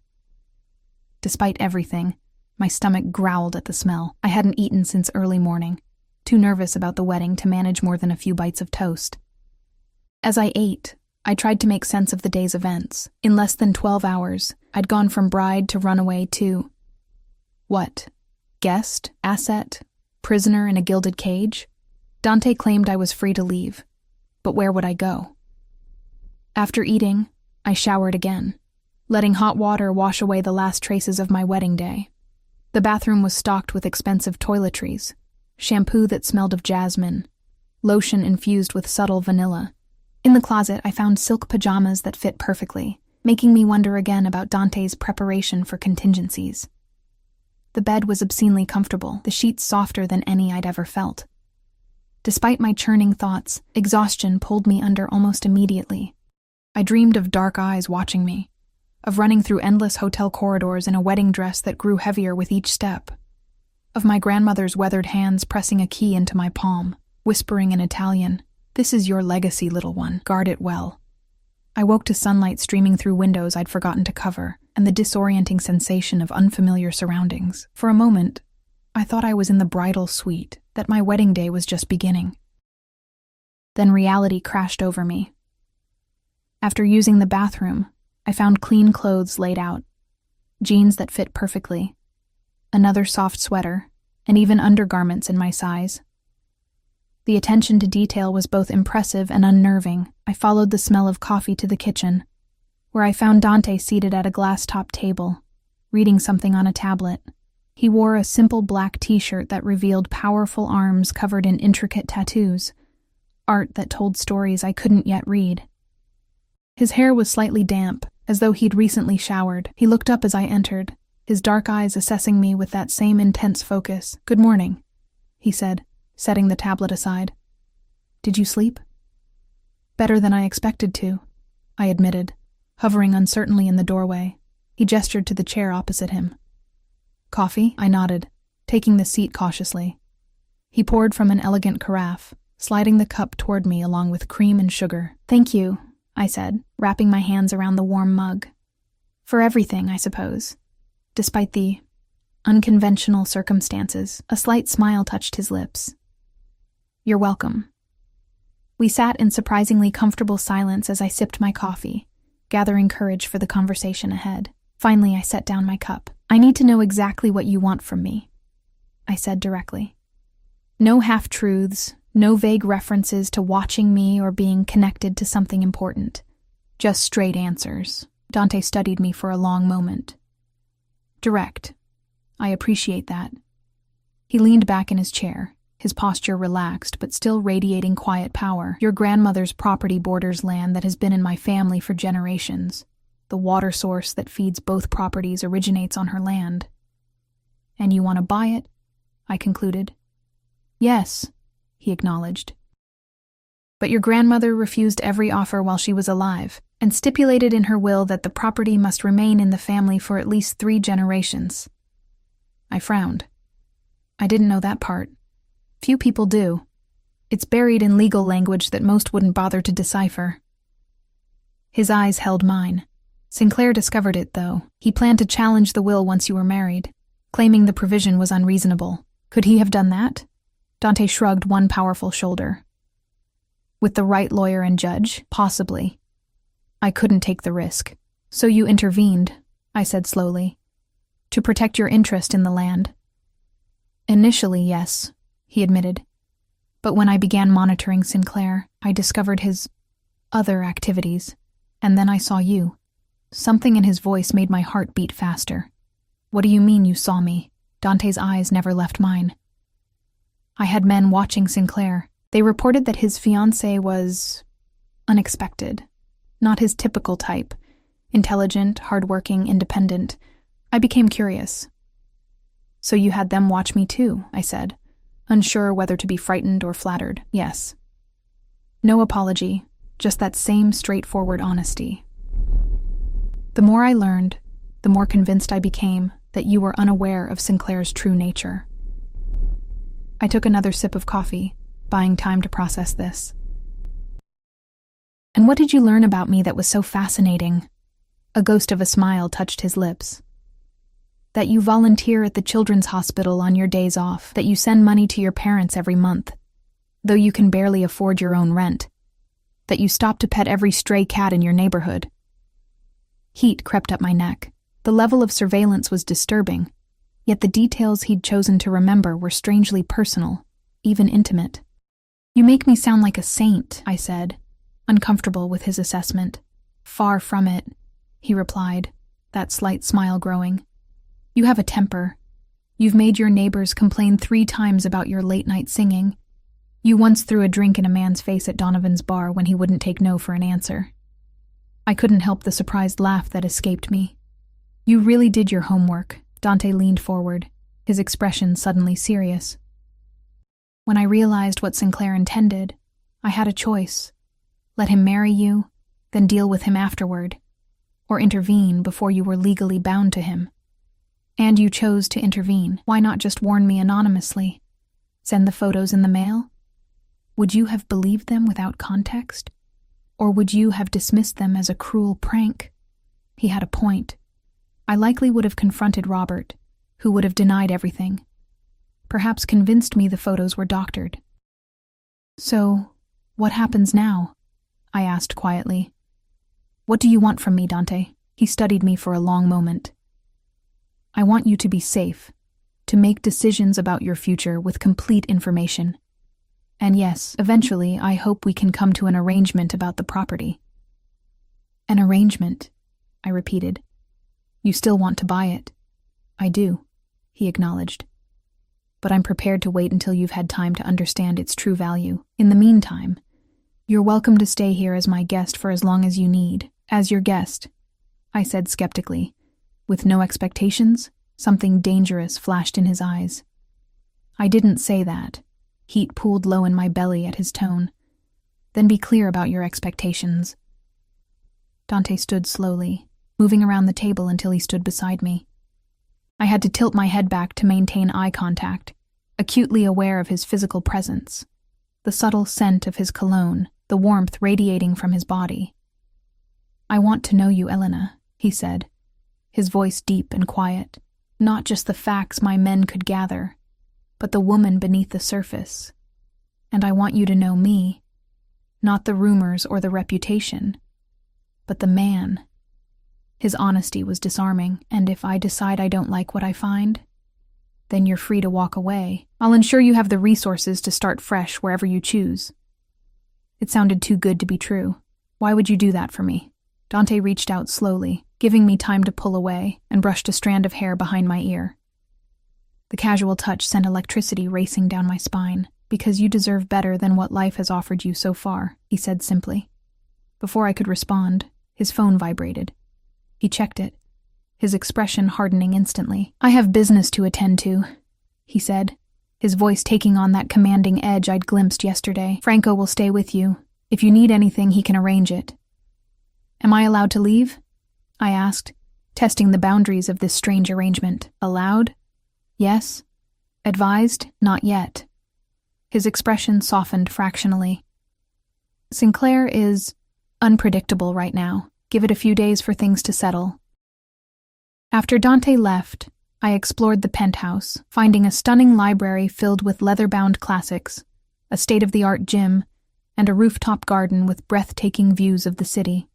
Despite everything, my stomach growled at the smell. I hadn't eaten since early morning, too nervous about the wedding to manage more than a few bites of toast. As I ate, I tried to make sense of the day's events. In less than 12 hours, I'd gone from bride to runaway to... what? Guest? Asset? Prisoner in a gilded cage? Dante claimed I was free to leave, but where would I go? After eating, I showered again, letting hot water wash away the last traces of my wedding day. The bathroom was stocked with expensive toiletries, shampoo that smelled of jasmine, lotion infused with subtle vanilla. In the closet, I found silk pajamas that fit perfectly, making me wonder again about Dante's preparation for contingencies. The bed was obscenely comfortable, the sheets softer than any I'd ever felt. Despite my churning thoughts, exhaustion pulled me under almost immediately. I dreamed of dark eyes watching me, of running through endless hotel corridors in a wedding dress that grew heavier with each step, of my grandmother's weathered hands pressing a key into my palm. whispering in Italian, "This is your legacy, little one. Guard it well." I woke to sunlight streaming through windows I'd forgotten to cover, and the disorienting sensation of unfamiliar surroundings. For a moment, I thought I was in the bridal suite, that my wedding day was just beginning. Then reality crashed over me. After using the bathroom, I found clean clothes laid out, jeans that fit perfectly, another soft sweater, and even undergarments in my size. The attention to detail was both impressive and unnerving. I followed the smell of coffee to the kitchen, where I found Dante seated at a glass-topped table, reading something on a tablet. He wore a simple black t-shirt that revealed powerful arms covered in intricate tattoos, art that told stories I couldn't yet read. His hair was slightly damp, as though he'd recently showered. He looked up as I entered, his dark eyes assessing me with that same intense focus. "Good morning," he said, setting the tablet aside. "Did you sleep?" "Better than I expected to," I admitted, hovering uncertainly in the doorway. He gestured to the chair opposite him. "Coffee?" I nodded, taking the seat cautiously. He poured from an elegant carafe, sliding the cup toward me along with cream and sugar. "Thank you," I said, wrapping my hands around the warm mug. "For everything, I suppose. Despite the unconventional circumstances." A slight smile touched his lips. "You're welcome." We sat in surprisingly comfortable silence as I sipped my coffee, gathering courage for the conversation ahead. Finally, I set down my cup. "I need to know exactly what you want from me," I said directly. "No half-truths, no vague references to watching me or being connected to something important. Just straight answers." Dante studied me for a long moment. "Direct. I appreciate that." He leaned back in his chair, his posture relaxed but still radiating quiet power. "Your grandmother's property borders land that has been in my family for generations. The water source that feeds both properties originates on her land." "And you want to buy it?" I concluded. "Yes," he acknowledged. "But your grandmother refused every offer while she was alive, and stipulated in her will that the property must remain in the family for at least 3 generations. I frowned. I didn't know that part. Few people do. It's buried in legal language that most wouldn't bother to decipher. His eyes held mine. Sinclair discovered it, though. He planned to challenge the will once you were married, claiming the provision was unreasonable. Could he have done that? Dante shrugged one powerful shoulder. With the right lawyer and judge, possibly. I couldn't take the risk. "So you intervened," I said slowly, "to protect your interest in the land." "Initially, yes," he admitted. "But when I began monitoring Sinclair, I discovered his other activities, and then I saw you." Something in his voice made my heart beat faster. "What do you mean you saw me?" Dante's eyes never left mine. "I had men watching Sinclair. They reported that his fiancée was unexpected. Not his typical type. Intelligent, hardworking, independent. I became curious." "So you had them watch me too," I said, unsure whether to be frightened or flattered. "Yes." No apology, just that same straightforward honesty. "The more I learned, the more convinced I became that you were unaware of Sinclair's true nature." I took another sip of coffee, buying time to process this. "And what did you learn about me that was so fascinating?" A ghost of a smile touched his lips. "That you volunteer at the children's hospital on your days off, that you send money to your parents every month, though you can barely afford your own rent, that you stop to pet every stray cat in your neighborhood." Heat crept up my neck. The level of surveillance was disturbing, yet the details he'd chosen to remember were strangely personal, even intimate. "You make me sound like a saint," I said, uncomfortable with his assessment. "Far from it," he replied, that slight smile growing. "You have a temper. You've made your neighbors complain 3 times about your late-night singing. You once threw a drink in a man's face at Donovan's bar when he wouldn't take no for an answer." I couldn't help the surprised laugh that escaped me. "You really did your homework." Dante leaned forward, his expression suddenly serious. "When I realized what Sinclair intended, I had a choice. Let him marry you, then deal with him afterward, or intervene before you were legally bound to him. And you chose to intervene. Why not just warn me anonymously? Send the photos in the mail?" Would you have believed them without context? Or would you have dismissed them as a cruel prank? He had a point. I likely would have confronted Robert, who would have denied everything. Perhaps convinced me the photos were doctored. So, what happens now? I asked quietly. What do you want from me, Dante? He studied me for a long moment. I want you to be safe, to make decisions about your future with complete information. And yes, eventually, I hope we can come to an arrangement about the property. An arrangement, I repeated. You still want to buy it? I do, he acknowledged. But I'm prepared to wait until you've had time to understand its true value. In the meantime, you're welcome to stay here as my guest for as long as you need. As your guest, I said skeptically. With no expectations, something dangerous flashed in his eyes. I didn't say that. Heat pooled low in my belly at his tone. Then be clear about your expectations. Dante stood slowly, moving around the table until he stood beside me. I had to tilt my head back to maintain eye contact, acutely aware of his physical presence, the subtle scent of his cologne, the warmth radiating from his body. I want to know you, Elena, he said, his voice deep and quiet. Not just the facts my men could gather, but the woman beneath the surface. And I want you to know me, not the rumors or the reputation, but the man. His honesty was disarming, and if I decide I don't like what I find, then you're free to walk away. I'll ensure you have the resources to start fresh wherever you choose. It sounded too good to be true. Why would you do that for me? Dante reached out slowly, giving me time to pull away, and brushed a strand of hair behind my ear. The casual touch sent electricity racing down my spine. Because you deserve better than what life has offered you so far, he said simply. Before I could respond, his phone vibrated. He checked it, his expression hardening instantly. I have business to attend to, he said, his voice taking on that commanding edge I'd glimpsed yesterday. Franco will stay with you. If you need anything, he can arrange it. Am I allowed to leave? I asked, testing the boundaries of this strange arrangement. Allowed? Yes. Advised? Not yet. His expression softened fractionally. Sinclair is unpredictable right now. Give it a few days for things to settle. After Dante left, I explored the penthouse, finding a stunning library filled with leather-bound classics, a state-of-the-art gym, and a rooftop garden with breathtaking views of the city.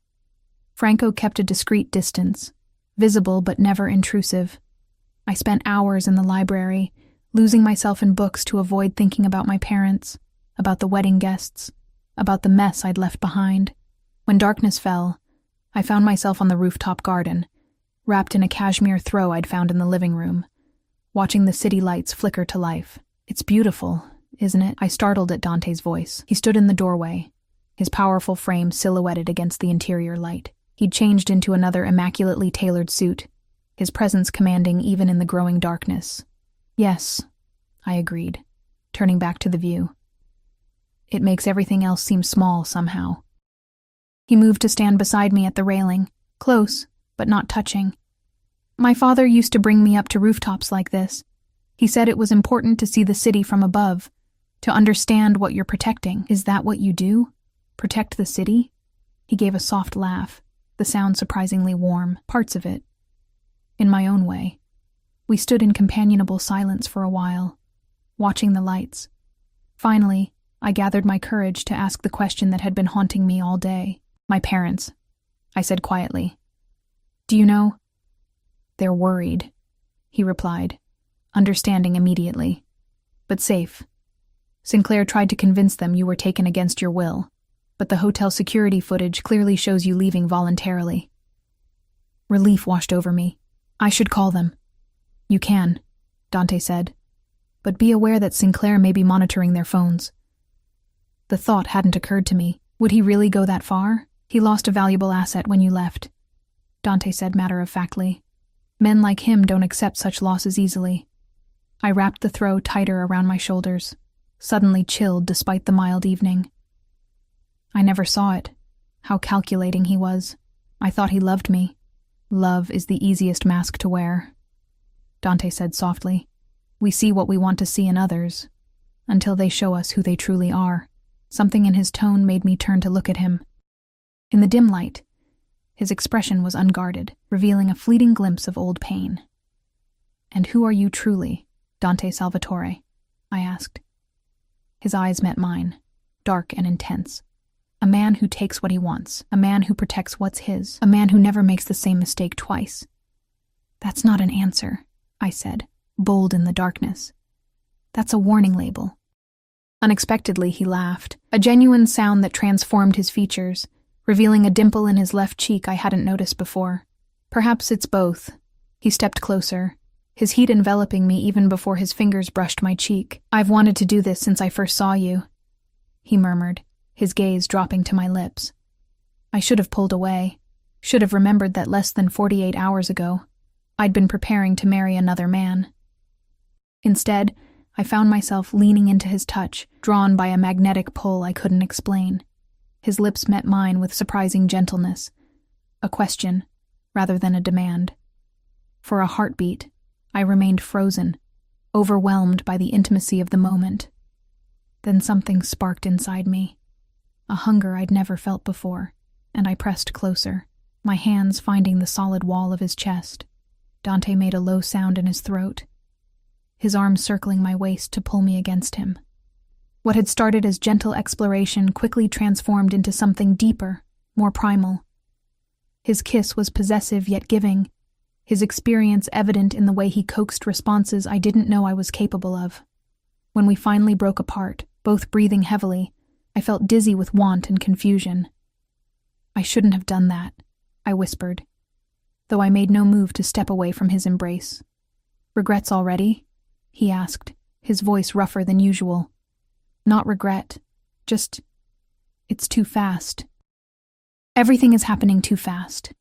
Franco kept a discreet distance, visible but never intrusive. I spent hours in the library, losing myself in books to avoid thinking about my parents, about the wedding guests, about the mess I'd left behind. When darkness fell, I found myself on the rooftop garden, wrapped in a cashmere throw I'd found in the living room, watching the city lights flicker to life. It's beautiful, isn't it? I startled at Dante's voice. He stood in the doorway, his powerful frame silhouetted against the interior light. He'd changed into another immaculately tailored suit, his presence commanding even in the growing darkness. Yes, I agreed, turning back to the view. It makes everything else seem small somehow. He moved to stand beside me at the railing, close, but not touching. My father used to bring me up to rooftops like this. He said it was important to see the city from above, to understand what you're protecting. Is that what you do? Protect the city? He gave a soft laugh, the sound surprisingly warm, parts of it. In my own way. We stood in companionable silence for a while, watching the lights. Finally, I gathered my courage to ask the question that had been haunting me all day. My parents, I said quietly. Do you know? They're worried, he replied, understanding immediately. But safe. Sinclair tried to convince them you were taken against your will, but the hotel security footage clearly shows you leaving voluntarily. Relief washed over me. I should call them. You can, Dante said, but be aware that Sinclair may be monitoring their phones. The thought hadn't occurred to me. Would he really go that far? He lost a valuable asset when you left, Dante said matter-of-factly. Men like him don't accept such losses easily. I wrapped the throw tighter around my shoulders, suddenly chilled despite the mild evening. I never saw it, how calculating he was. I thought he loved me. Love is the easiest mask to wear, Dante said softly. We see what we want to see in others, until they show us who they truly are. Something in his tone made me turn to look at him. In the dim light, his expression was unguarded, revealing a fleeting glimpse of old pain. "And who are you truly, Dante Salvatore?" I asked. His eyes met mine, dark and intense. A man who takes what he wants, a man who protects what's his, a man who never makes the same mistake twice. "That's not an answer," I said, bold in the darkness. "That's a warning label." Unexpectedly, he laughed, a genuine sound that transformed his features, revealing a dimple in his left cheek I hadn't noticed before. "Perhaps it's both." He stepped closer, his heat enveloping me even before his fingers brushed my cheek. "I've wanted to do this since I first saw you," he murmured, his gaze dropping to my lips. I should have pulled away, should have remembered that less than 48 hours ago, I'd been preparing to marry another man. Instead, I found myself leaning into his touch, drawn by a magnetic pull I couldn't explain. His lips met mine with surprising gentleness, a question rather than a demand. For a heartbeat, I remained frozen, overwhelmed by the intimacy of the moment. Then something sparked inside me, a hunger I'd never felt before, and I pressed closer, my hands finding the solid wall of his chest. Dante made a low sound in his throat, his arms circling my waist to pull me against him. What had started as gentle exploration quickly transformed into something deeper, more primal. His kiss was possessive yet giving, his experience evident in the way he coaxed responses I didn't know I was capable of. When we finally broke apart, both breathing heavily, I felt dizzy with want and confusion. "I shouldn't have done that," I whispered, though I made no move to step away from his embrace. "Regrets already?" he asked, his voice rougher than usual. "Not regret, just, it's too fast. Everything is happening too fast."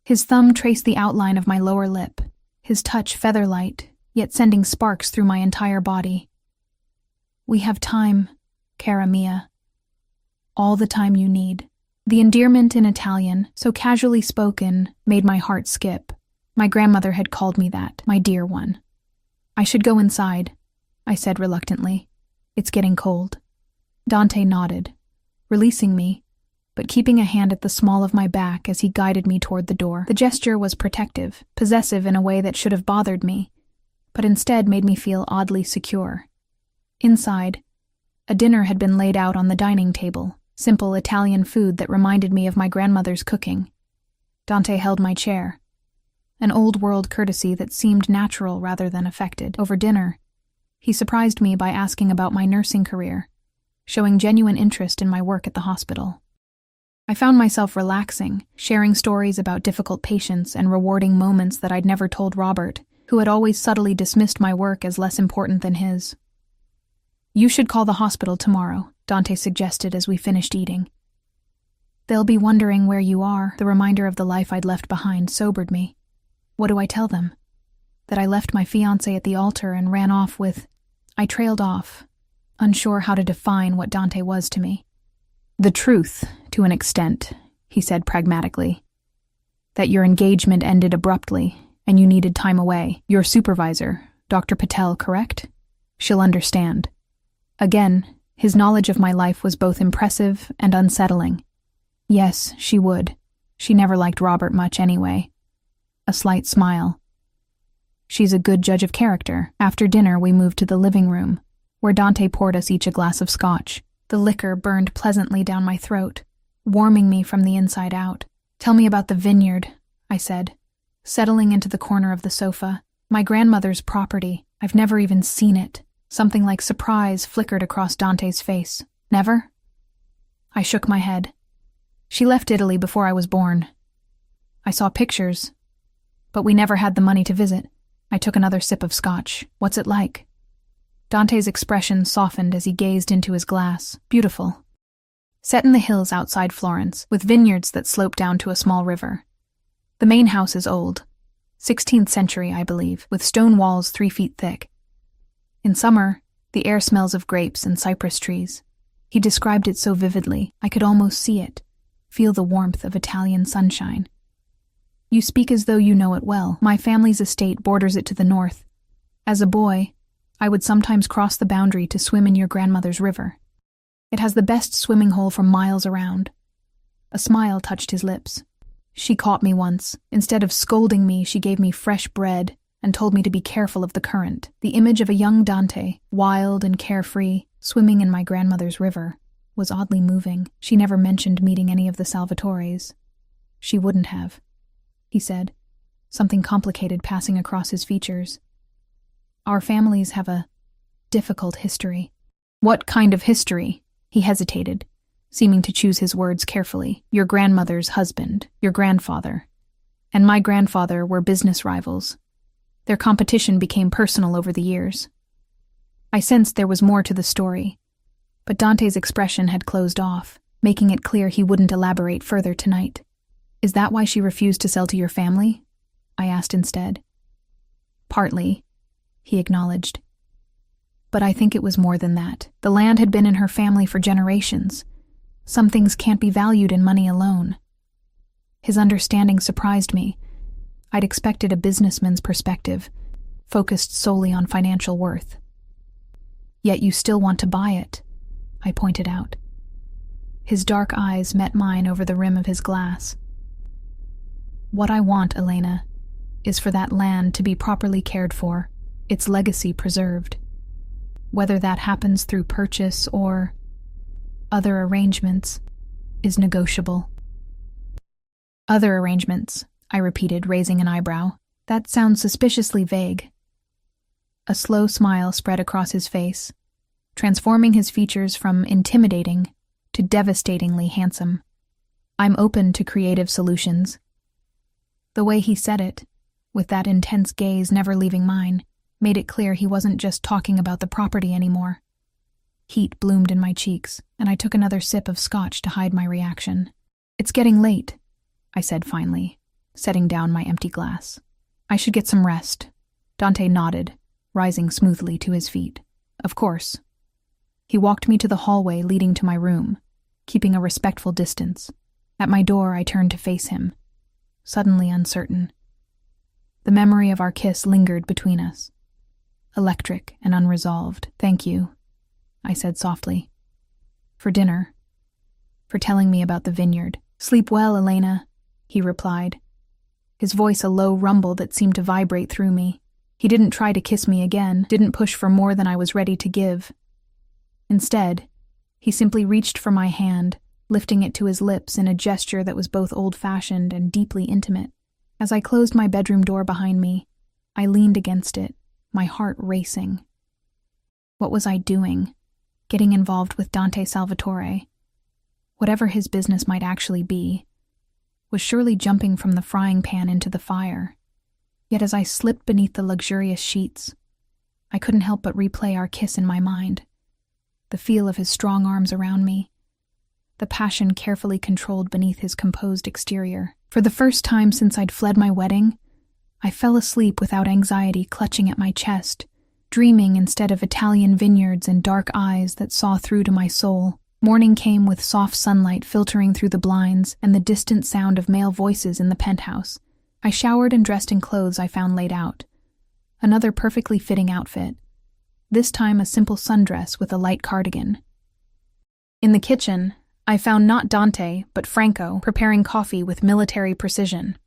His thumb traced the outline of my lower lip, his touch feather-light, yet sending sparks through my entire body. "We have time, cara mia. All the time you need." The endearment in Italian, so casually spoken, made my heart skip. My grandmother had called me that, my dear one. "I should go inside," I said reluctantly. "It's getting cold." Dante nodded, releasing me, but keeping a hand at the small of my back as he guided me toward the door. The gesture was protective, possessive in a way that should have bothered me, but instead made me feel oddly secure. Inside, a dinner had been laid out on the dining table, simple Italian food that reminded me of my grandmother's cooking. Dante held my chair, an old-world courtesy that seemed natural rather than affected. Over dinner, he surprised me by asking about my nursing career, showing genuine interest in my work at the hospital. I found myself relaxing, sharing stories about difficult patients and rewarding moments that I'd never told Robert, who had always subtly dismissed my work as less important than his. "You should call the hospital tomorrow," Dante suggested as we finished eating. "They'll be wondering where you are." The reminder of the life I'd left behind sobered me. What do I tell them? That I left my fiancé at the altar and ran off with... I trailed off, unsure how to define what Dante was to me. "The truth, to an extent," he said pragmatically. "That your engagement ended abruptly, and you needed time away. Your supervisor, Dr. Patel, correct? She'll understand." Again, his knowledge of my life was both impressive and unsettling. Yes, she would. She never liked Robert much anyway. A slight smile. "She's a good judge of character." After dinner, we moved to the living room, where Dante poured us each a glass of scotch. The liquor burned pleasantly down my throat, warming me from the inside out. "Tell me about the vineyard," I said, settling into the corner of the sofa. "My grandmother's property. I've never even seen it." Something like surprise flickered across Dante's face. "Never?" I shook my head. "She left Italy before I was born. I saw pictures, but we never had the money to visit." I took another sip of scotch. "What's it like?" Dante's expression softened as he gazed into his glass. "Beautiful. Set in the hills outside Florence, with vineyards that slope down to a small river. The main house is old, 16th century, I believe, with stone walls 3 feet thick. In summer, the air smells of grapes and cypress trees." He described it so vividly, I could almost see it, feel the warmth of Italian sunshine. "You speak as though you know it well. My family's estate borders it to the north. As a boy, I would sometimes cross the boundary to swim in your grandmother's river." It has the best swimming hole for miles around." A smile touched his lips. "She caught me once. Instead of scolding me, she gave me fresh bread and told me to be careful of the current." The image of a young Dante, wild and carefree, swimming in my grandmother's river, was oddly moving. She never mentioned meeting any of the Salvatores. "She wouldn't have," he said, something complicated passing across his features. "Our families have a difficult history." "What kind of history?" He hesitated, seeming to choose his words carefully. "Your grandmother's husband, your grandfather, and my grandfather were business rivals. Their competition became personal over the years." I sensed there was more to the story, but Dante's expression had closed off, making it clear he wouldn't elaborate further tonight. "Is that why she refused to sell to your family?" I asked instead. "Partly," he acknowledged. "But I think it was more than that. The land had been in her family for generations. Some things can't be valued in money alone." His understanding surprised me. I'd expected a businessman's perspective, focused solely on financial worth. "Yet you still want to buy it," I pointed out. His dark eyes met mine over the rim of his glass. "What I want, Elena, is for that land to be properly cared for, its legacy preserved. Whether that happens through purchase or other arrangements is negotiable." "Other arrangements," I repeated, raising an eyebrow. "That sounds suspiciously vague." A slow smile spread across his face, transforming his features from intimidating to devastatingly handsome. "I'm open to creative solutions." The way he said it, with that intense gaze never leaving mine, made it clear he wasn't just talking about the property anymore. Heat bloomed in my cheeks, and I took another sip of scotch to hide my reaction. "It's getting late," I said finally, setting down my empty glass. "I should get some rest." Dante nodded, rising smoothly to his feet. "Of course." He walked me to the hallway leading to my room, keeping a respectful distance. At my door, I turned to face him, suddenly uncertain. The memory of our kiss lingered between us, electric and unresolved. "Thank you," I said softly. "For dinner. For telling me about the vineyard." "Sleep well, Elena," he replied, his voice a low rumble that seemed to vibrate through me. He didn't try to kiss me again, didn't push for more than I was ready to give. Instead, he simply reached for my hand, lifting it to his lips in a gesture that was both old-fashioned and deeply intimate. As I closed my bedroom door behind me, I leaned against it, my heart racing. What was I doing? Getting involved with Dante Salvatore, whatever his business might actually be, was surely jumping from the frying pan into the fire. Yet as I slipped beneath the luxurious sheets, I couldn't help but replay our kiss in my mind. The feel of his strong arms around me, the passion carefully controlled beneath his composed exterior. For the first time since I'd fled my wedding, I fell asleep without anxiety clutching at my chest, dreaming instead of Italian vineyards and dark eyes that saw through to my soul. Morning came with soft sunlight filtering through the blinds and the distant sound of male voices in the penthouse. I showered and dressed in clothes I found laid out. Another perfectly fitting outfit, this time a simple sundress with a light cardigan. In the kitchen, I found not Dante, but Franco, preparing coffee with military precision.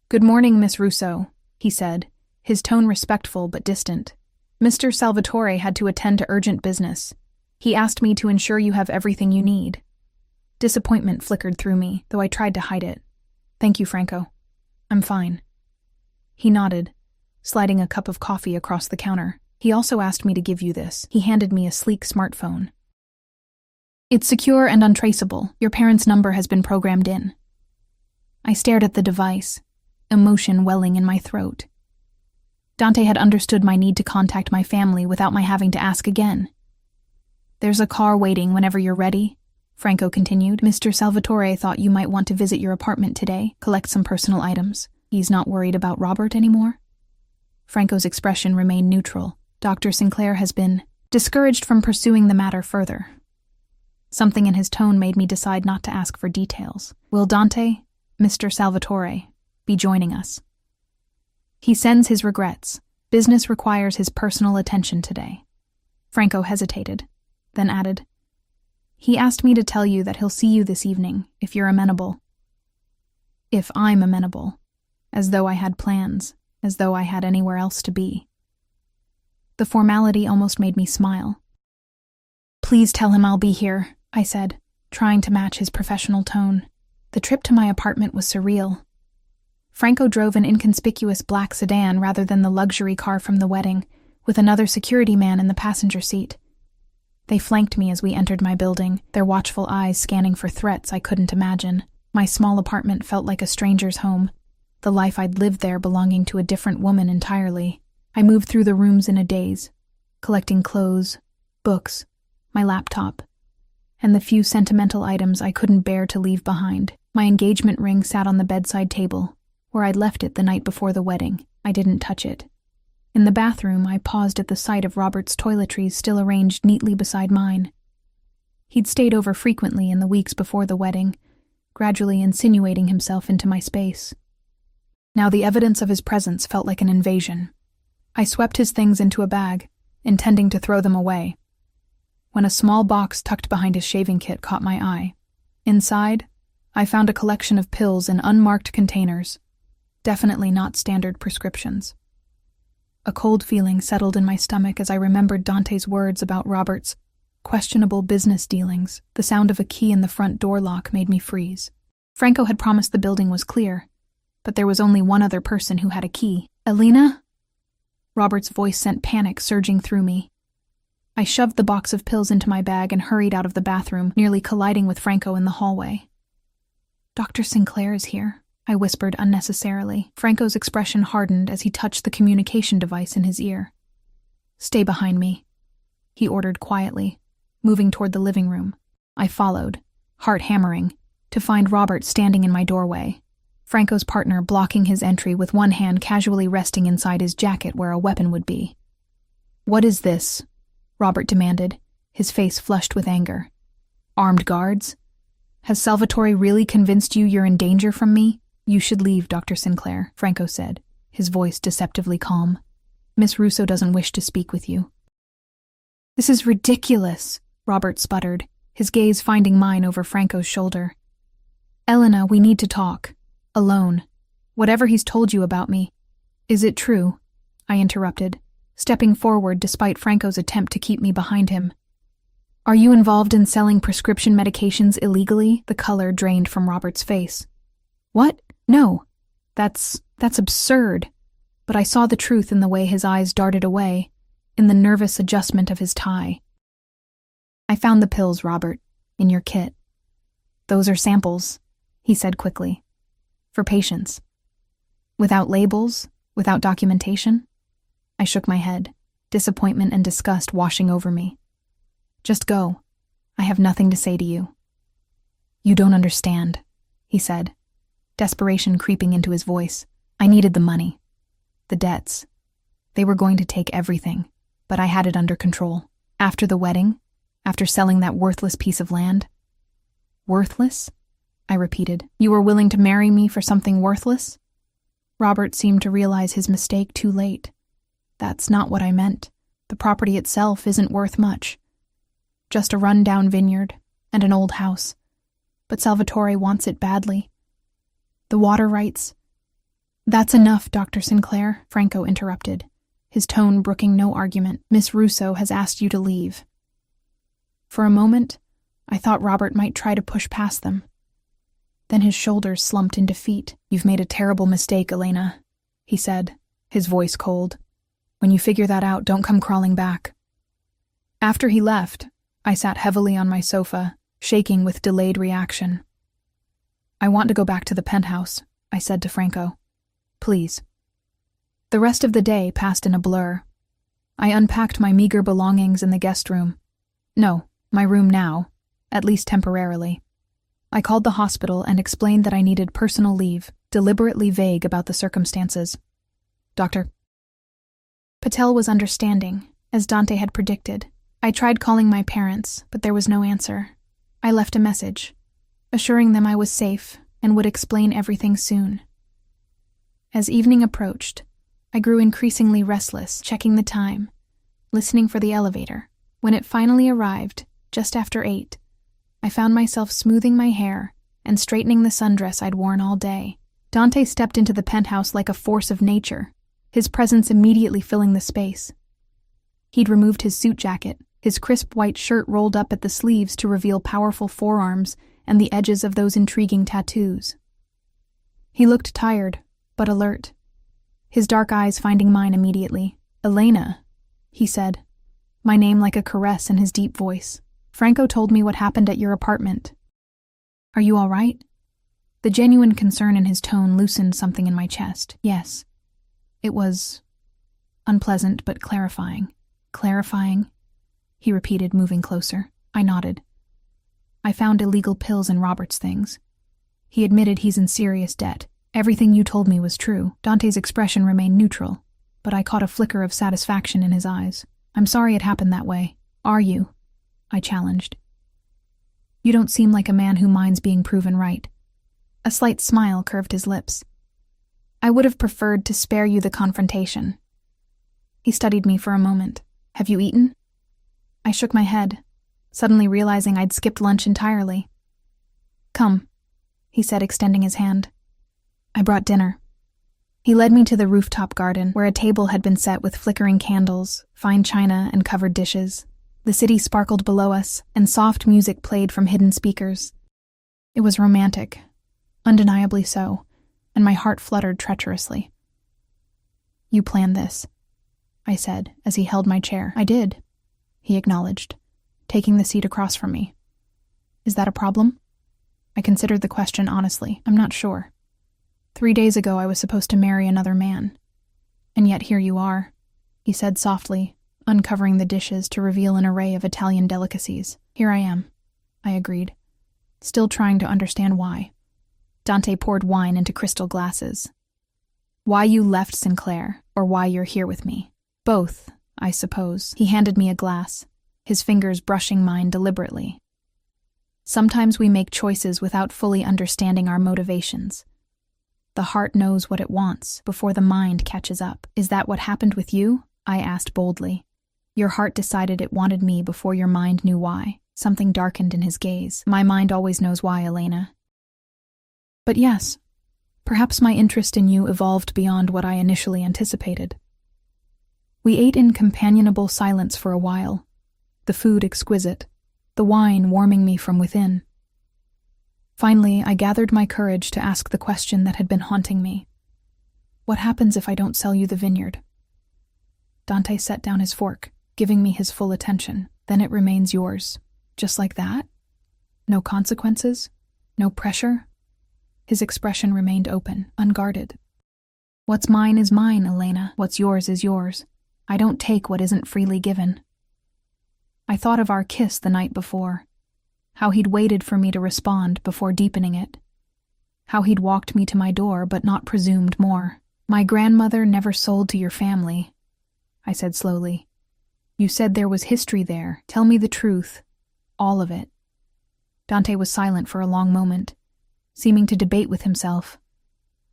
"Good morning, Miss Russo," he said, his tone respectful but distant. "Mr. Salvatore had to attend to urgent business. He asked me to ensure you have everything you need." Disappointment flickered through me, though I tried to hide it. "Thank you, Franco. I'm fine." He nodded, sliding a cup of coffee across the counter. "He also asked me to give you this." He handed me a sleek smartphone. "It's secure and untraceable. Your parents' number has been programmed in." I stared at the device, emotion welling in my throat. Dante had understood my need to contact my family without my having to ask again. "There's a car waiting whenever you're ready," Franco continued. "Mr. Salvatore thought you might want to visit your apartment today, collect some personal items. He's not worried about Robert anymore?" Franco's expression remained neutral. "Dr. Sinclair has been discouraged from pursuing the matter further." Something in his tone made me decide not to ask for details. "Will Dante, Mr. Salvatore, be joining us?" "He sends his regrets. Business requires his personal attention today." Franco hesitated, then added, He asked me to tell you that he'll see you this evening, if you're amenable. If I'm amenable. As though I had plans, as though I had anywhere else to be. The formality almost made me smile. Please tell him I'll be here, I said, trying to match his professional tone. The trip to my apartment was surreal. Franco drove an inconspicuous black sedan rather than the luxury car from the wedding, with another security man in the passenger seat. They flanked me as we entered my building, their watchful eyes scanning for threats I couldn't imagine. My small apartment felt like a stranger's home, the life I'd lived there belonging to a different woman entirely. I moved through the rooms in a daze, collecting clothes, books, my laptop, and the few sentimental items I couldn't bear to leave behind. My engagement ring sat on the bedside table, where I'd left it the night before the wedding. I didn't touch it. In the bathroom, I paused at the sight of Robert's toiletries still arranged neatly beside mine. He'd stayed over frequently in the weeks before the wedding, gradually insinuating himself into my space. Now the evidence of his presence felt like an invasion. I swept his things into a bag, intending to throw them away, when a small box tucked behind his shaving kit caught my eye. Inside, I found a collection of pills in unmarked containers, definitely not standard prescriptions. A cold feeling settled in my stomach as I remembered Dante's words about Robert's questionable business dealings. The sound of a key in the front door lock made me freeze. Franco had promised the building was clear, but there was only one other person who had a key. Elena? Robert's voice sent panic surging through me. I shoved the box of pills into my bag and hurried out of the bathroom, nearly colliding with Franco in the hallway. Dr. Sinclair is here, I whispered unnecessarily. Franco's expression hardened as he touched the communication device in his ear. Stay behind me, he ordered quietly, moving toward the living room. I followed, heart hammering, to find Robert standing in my doorway, Franco's partner blocking his entry with one hand casually resting inside his jacket where a weapon would be. What is this? Robert demanded, his face flushed with anger. Armed guards? Has Salvatore really convinced you you're in danger from me? You should leave, Dr. Sinclair, Franco said, his voice deceptively calm. Miss Russo doesn't wish to speak with you. This is ridiculous, Robert sputtered, his gaze finding mine over Franco's shoulder. Elena, we need to talk. Alone. Whatever he's told you about me. Is it true? I interrupted, stepping forward despite Franco's attempt to keep me behind him. Are you involved in selling prescription medications illegally? The color drained from Robert's face. What? No. That's absurd. But I saw the truth in the way his eyes darted away, in the nervous adjustment of his tie. I found the pills, Robert, in your kit. Those are samples, he said quickly. For patients. Without labels, without documentation? I shook my head, disappointment and disgust washing over me. Just go. I have nothing to say to you. You don't understand, he said, desperation creeping into his voice. I needed the money. The debts. They were going to take everything, but I had it under control. After the wedding, after selling that worthless piece of land. Worthless? I repeated. You were willing to marry me for something worthless? Robert seemed to realize his mistake too late. That's not what I meant. The property itself isn't worth much. Just a run-down vineyard and an old house. But Salvatore wants it badly. The water rights. That's enough, Dr. Sinclair, Franco interrupted, his tone brooking no argument. Miss Russo has asked you to leave. For a moment, I thought Robert might try to push past them. Then his shoulders slumped in defeat. You've made a terrible mistake, Elena, he said, his voice cold. When you figure that out, don't come crawling back. After he left, I sat heavily on my sofa, shaking with delayed reaction. I want to go back to the penthouse, I said to Franco. Please. The rest of the day passed in a blur. I unpacked my meager belongings in the guest room. No, my room now, at least temporarily. I called the hospital and explained that I needed personal leave, deliberately vague about the circumstances. Dr. Patel was understanding, as Dante had predicted. I tried calling my parents, but there was no answer. I left a message, assuring them I was safe and would explain everything soon. As evening approached, I grew increasingly restless, checking the time, listening for the elevator. When it finally arrived, just after 8, I found myself smoothing my hair and straightening the sundress I'd worn all day. Dante stepped into the penthouse like a force of nature, his presence immediately filling the space. He'd removed his suit jacket, his crisp white shirt rolled up at the sleeves to reveal powerful forearms and the edges of those intriguing tattoos. He looked tired, but alert, his dark eyes finding mine immediately. "Elena," he said, my name like a caress in his deep voice. "Franco told me what happened at your apartment. Are you all right?" The genuine concern in his tone loosened something in my chest. "Yes." It was unpleasant but clarifying. "Clarifying?" he repeated, moving closer. I nodded. "I found illegal pills in Robert's things. He admitted he's in serious debt. Everything you told me was true." Dante's expression remained neutral, but I caught a flicker of satisfaction in his eyes. "I'm sorry it happened that way. Are you?" I challenged. "You don't seem like a man who minds being proven right." A slight smile curved his lips. "I would have preferred to spare you the confrontation." He studied me for a moment. "Have you eaten?" I shook my head, suddenly realizing I'd skipped lunch entirely. "Come," he said, extending his hand. I brought dinner. He led me to the rooftop garden, where a table had been set with flickering candles, fine china, and covered dishes. The city sparkled below us, and soft music played from hidden speakers. It was romantic, undeniably so, and my heart fluttered treacherously. "You planned this," I said, as he held my chair. "I did," he acknowledged, taking the seat across from me. "Is that a problem?" I considered the question honestly. "I'm not sure. 3 days ago I was supposed to marry another man. And yet here you are," he said softly, uncovering the dishes to reveal an array of Italian delicacies. "Here I am," I agreed, still trying to understand why. Dante poured wine into crystal glasses. "Why you left Sinclair, or why you're here with me. Both, I suppose." He handed me a glass, his fingers brushing mine deliberately. "Sometimes we make choices without fully understanding our motivations. The heart knows what it wants before the mind catches up. Is that what happened with you?" I asked boldly. "Your heart decided it wanted me before your mind knew why." Something darkened in his gaze. "My mind always knows why, Elena." "But yes, perhaps my interest in you evolved beyond what I initially anticipated." We ate in companionable silence for a while, the food exquisite, the wine warming me from within. Finally, I gathered my courage to ask the question that had been haunting me. "What happens if I don't sell you the vineyard?" Dante set down his fork, giving me his full attention. "Then it remains yours. Just like that? No consequences? No pressure?" His expression remained open, unguarded. "What's mine is mine, Elena. What's yours is yours. I don't take what isn't freely given." I thought of our kiss the night before, how he'd waited for me to respond before deepening it, how he'd walked me to my door but not presumed more. "My grandmother never sold to your family," I said slowly. "You said there was history there. Tell me the truth. All of it." Dante was silent for a long moment, seeming to debate with himself.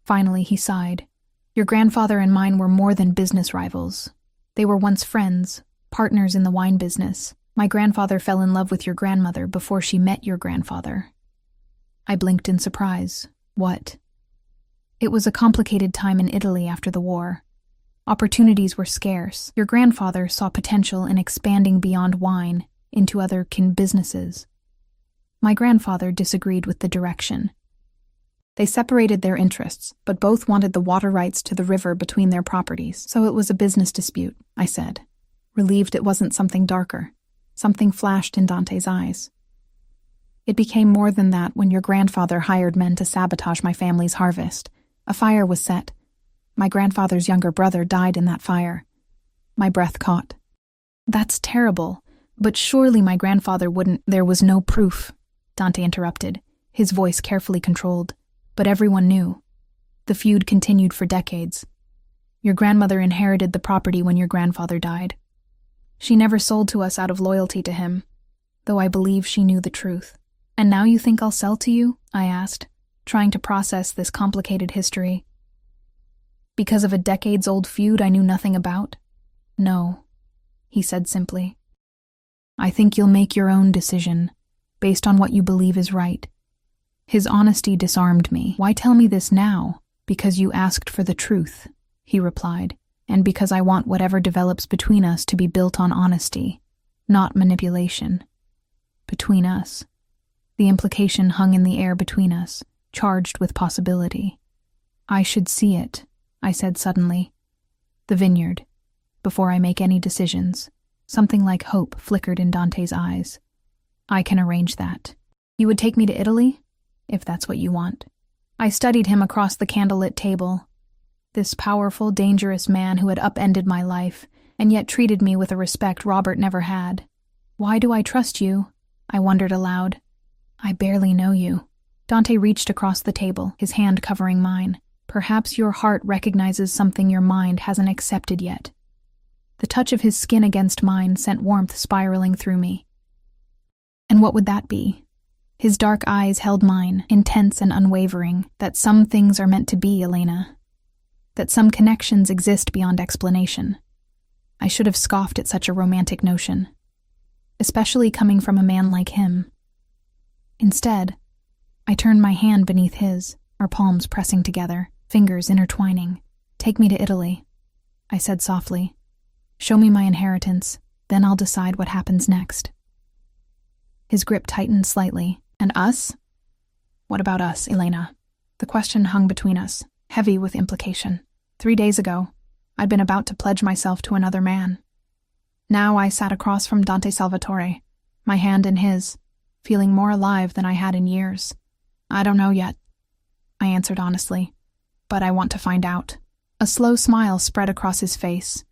Finally, he sighed. "Your grandfather and mine were more than business rivals. They were once friends, partners in the wine business. My grandfather fell in love with your grandmother before she met your grandfather." I blinked in surprise. "What?" "It was a complicated time in Italy after the war. Opportunities were scarce. Your grandfather saw potential in expanding beyond wine into other businesses. My grandfather disagreed with the direction. They separated their interests, but both wanted the water rights to the river between their properties, so it was a business dispute," I said, relieved it wasn't something darker. Something flashed in Dante's eyes. "It became more than that when your grandfather hired men to sabotage my family's harvest. A fire was set. My grandfather's younger brother died in that fire." My breath caught. "That's terrible, but surely my grandfather wouldn't—" "There was no proof," Dante interrupted, his voice carefully controlled. "But everyone knew. The feud continued for decades. Your grandmother inherited the property when your grandfather died. She never sold to us out of loyalty to him, though I believe she knew the truth." "And now you think I'll sell to you?" I asked, trying to process this complicated history. "Because of a decades-old feud I knew nothing about?" "No," he said simply. "I think you'll make your own decision. based on what you believe is right. His honesty disarmed me. Why tell me this now? Because you asked for the truth, he replied, and because I want whatever develops between us to be built on honesty, not manipulation. Between us. The implication hung in the air between us, charged with possibility. I should see it, I said suddenly. The vineyard. Before I make any decisions. Something like hope flickered in Dante's eyes. I can arrange that. You would take me to Italy? If that's what you want. I studied him across the candlelit table. This powerful, dangerous man who had upended my life, and yet treated me with a respect Robert never had. Why do I trust you? I wondered aloud. I barely know you. Dante reached across the table, his hand covering mine. Perhaps your heart recognizes something your mind hasn't accepted yet. The touch of his skin against mine sent warmth spiraling through me. And what would that be? His dark eyes held mine, intense and unwavering, that some things are meant to be, Elena. That some connections exist beyond explanation. I should have scoffed at such a romantic notion, especially coming from a man like him. Instead, I turned my hand beneath his, our palms pressing together, fingers intertwining. Take me to Italy, I said softly. Show me my inheritance, then I'll decide what happens next. His grip tightened slightly. And us? What about us, Elena? The question hung between us, heavy with implication. 3 days ago, I'd been about to pledge myself to another man. Now I sat across from Dante Salvatore, my hand in his, feeling more alive than I had in years. I don't know yet, I answered honestly, but I want to find out. A slow smile spread across his face,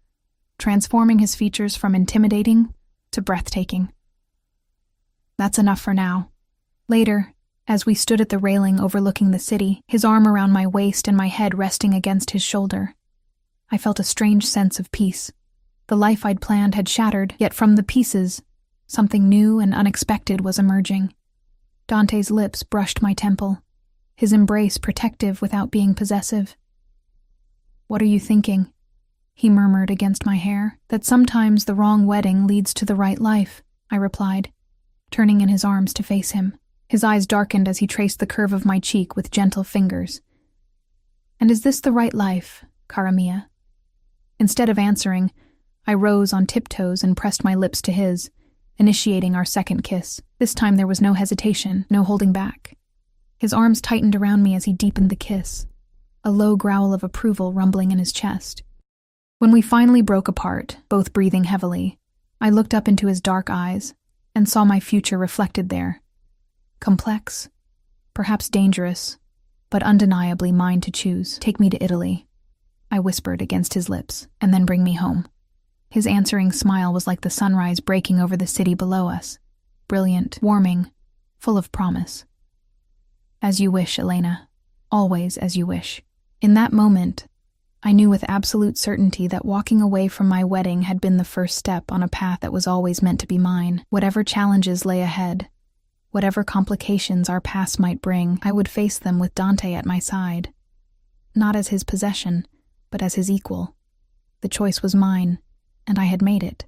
transforming his features from intimidating to breathtaking. That's enough for now. Later, as we stood at the railing overlooking the city, his arm around my waist and my head resting against his shoulder, I felt a strange sense of peace. The life I'd planned had shattered, yet from the pieces, something new and unexpected was emerging. Dante's lips brushed my temple, his embrace protective without being possessive. What are you thinking? He murmured against my hair. That sometimes the wrong wedding leads to the right life, I replied, turning in his arms to face him. His eyes darkened as he traced the curve of my cheek with gentle fingers. And is this the right life, cara mia? Instead of answering, I rose on tiptoes and pressed my lips to his, initiating our second kiss. This time there was no hesitation, no holding back. His arms tightened around me as he deepened the kiss, a low growl of approval rumbling in his chest. When we finally broke apart, both breathing heavily, I looked up into his dark eyes and saw my future reflected there. Complex, perhaps dangerous, but undeniably mine to choose. Take me to Italy, I whispered against his lips, and then bring me home. His answering smile was like the sunrise breaking over the city below us, brilliant, warming, full of promise. As you wish, Elena, always as you wish. In that moment, I knew with absolute certainty that walking away from my wedding had been the first step on a path that was always meant to be mine. Whatever challenges lay ahead, whatever complications our past might bring, I would face them with Dante at my side. Not as his possession, but as his equal. The choice was mine, and I had made it.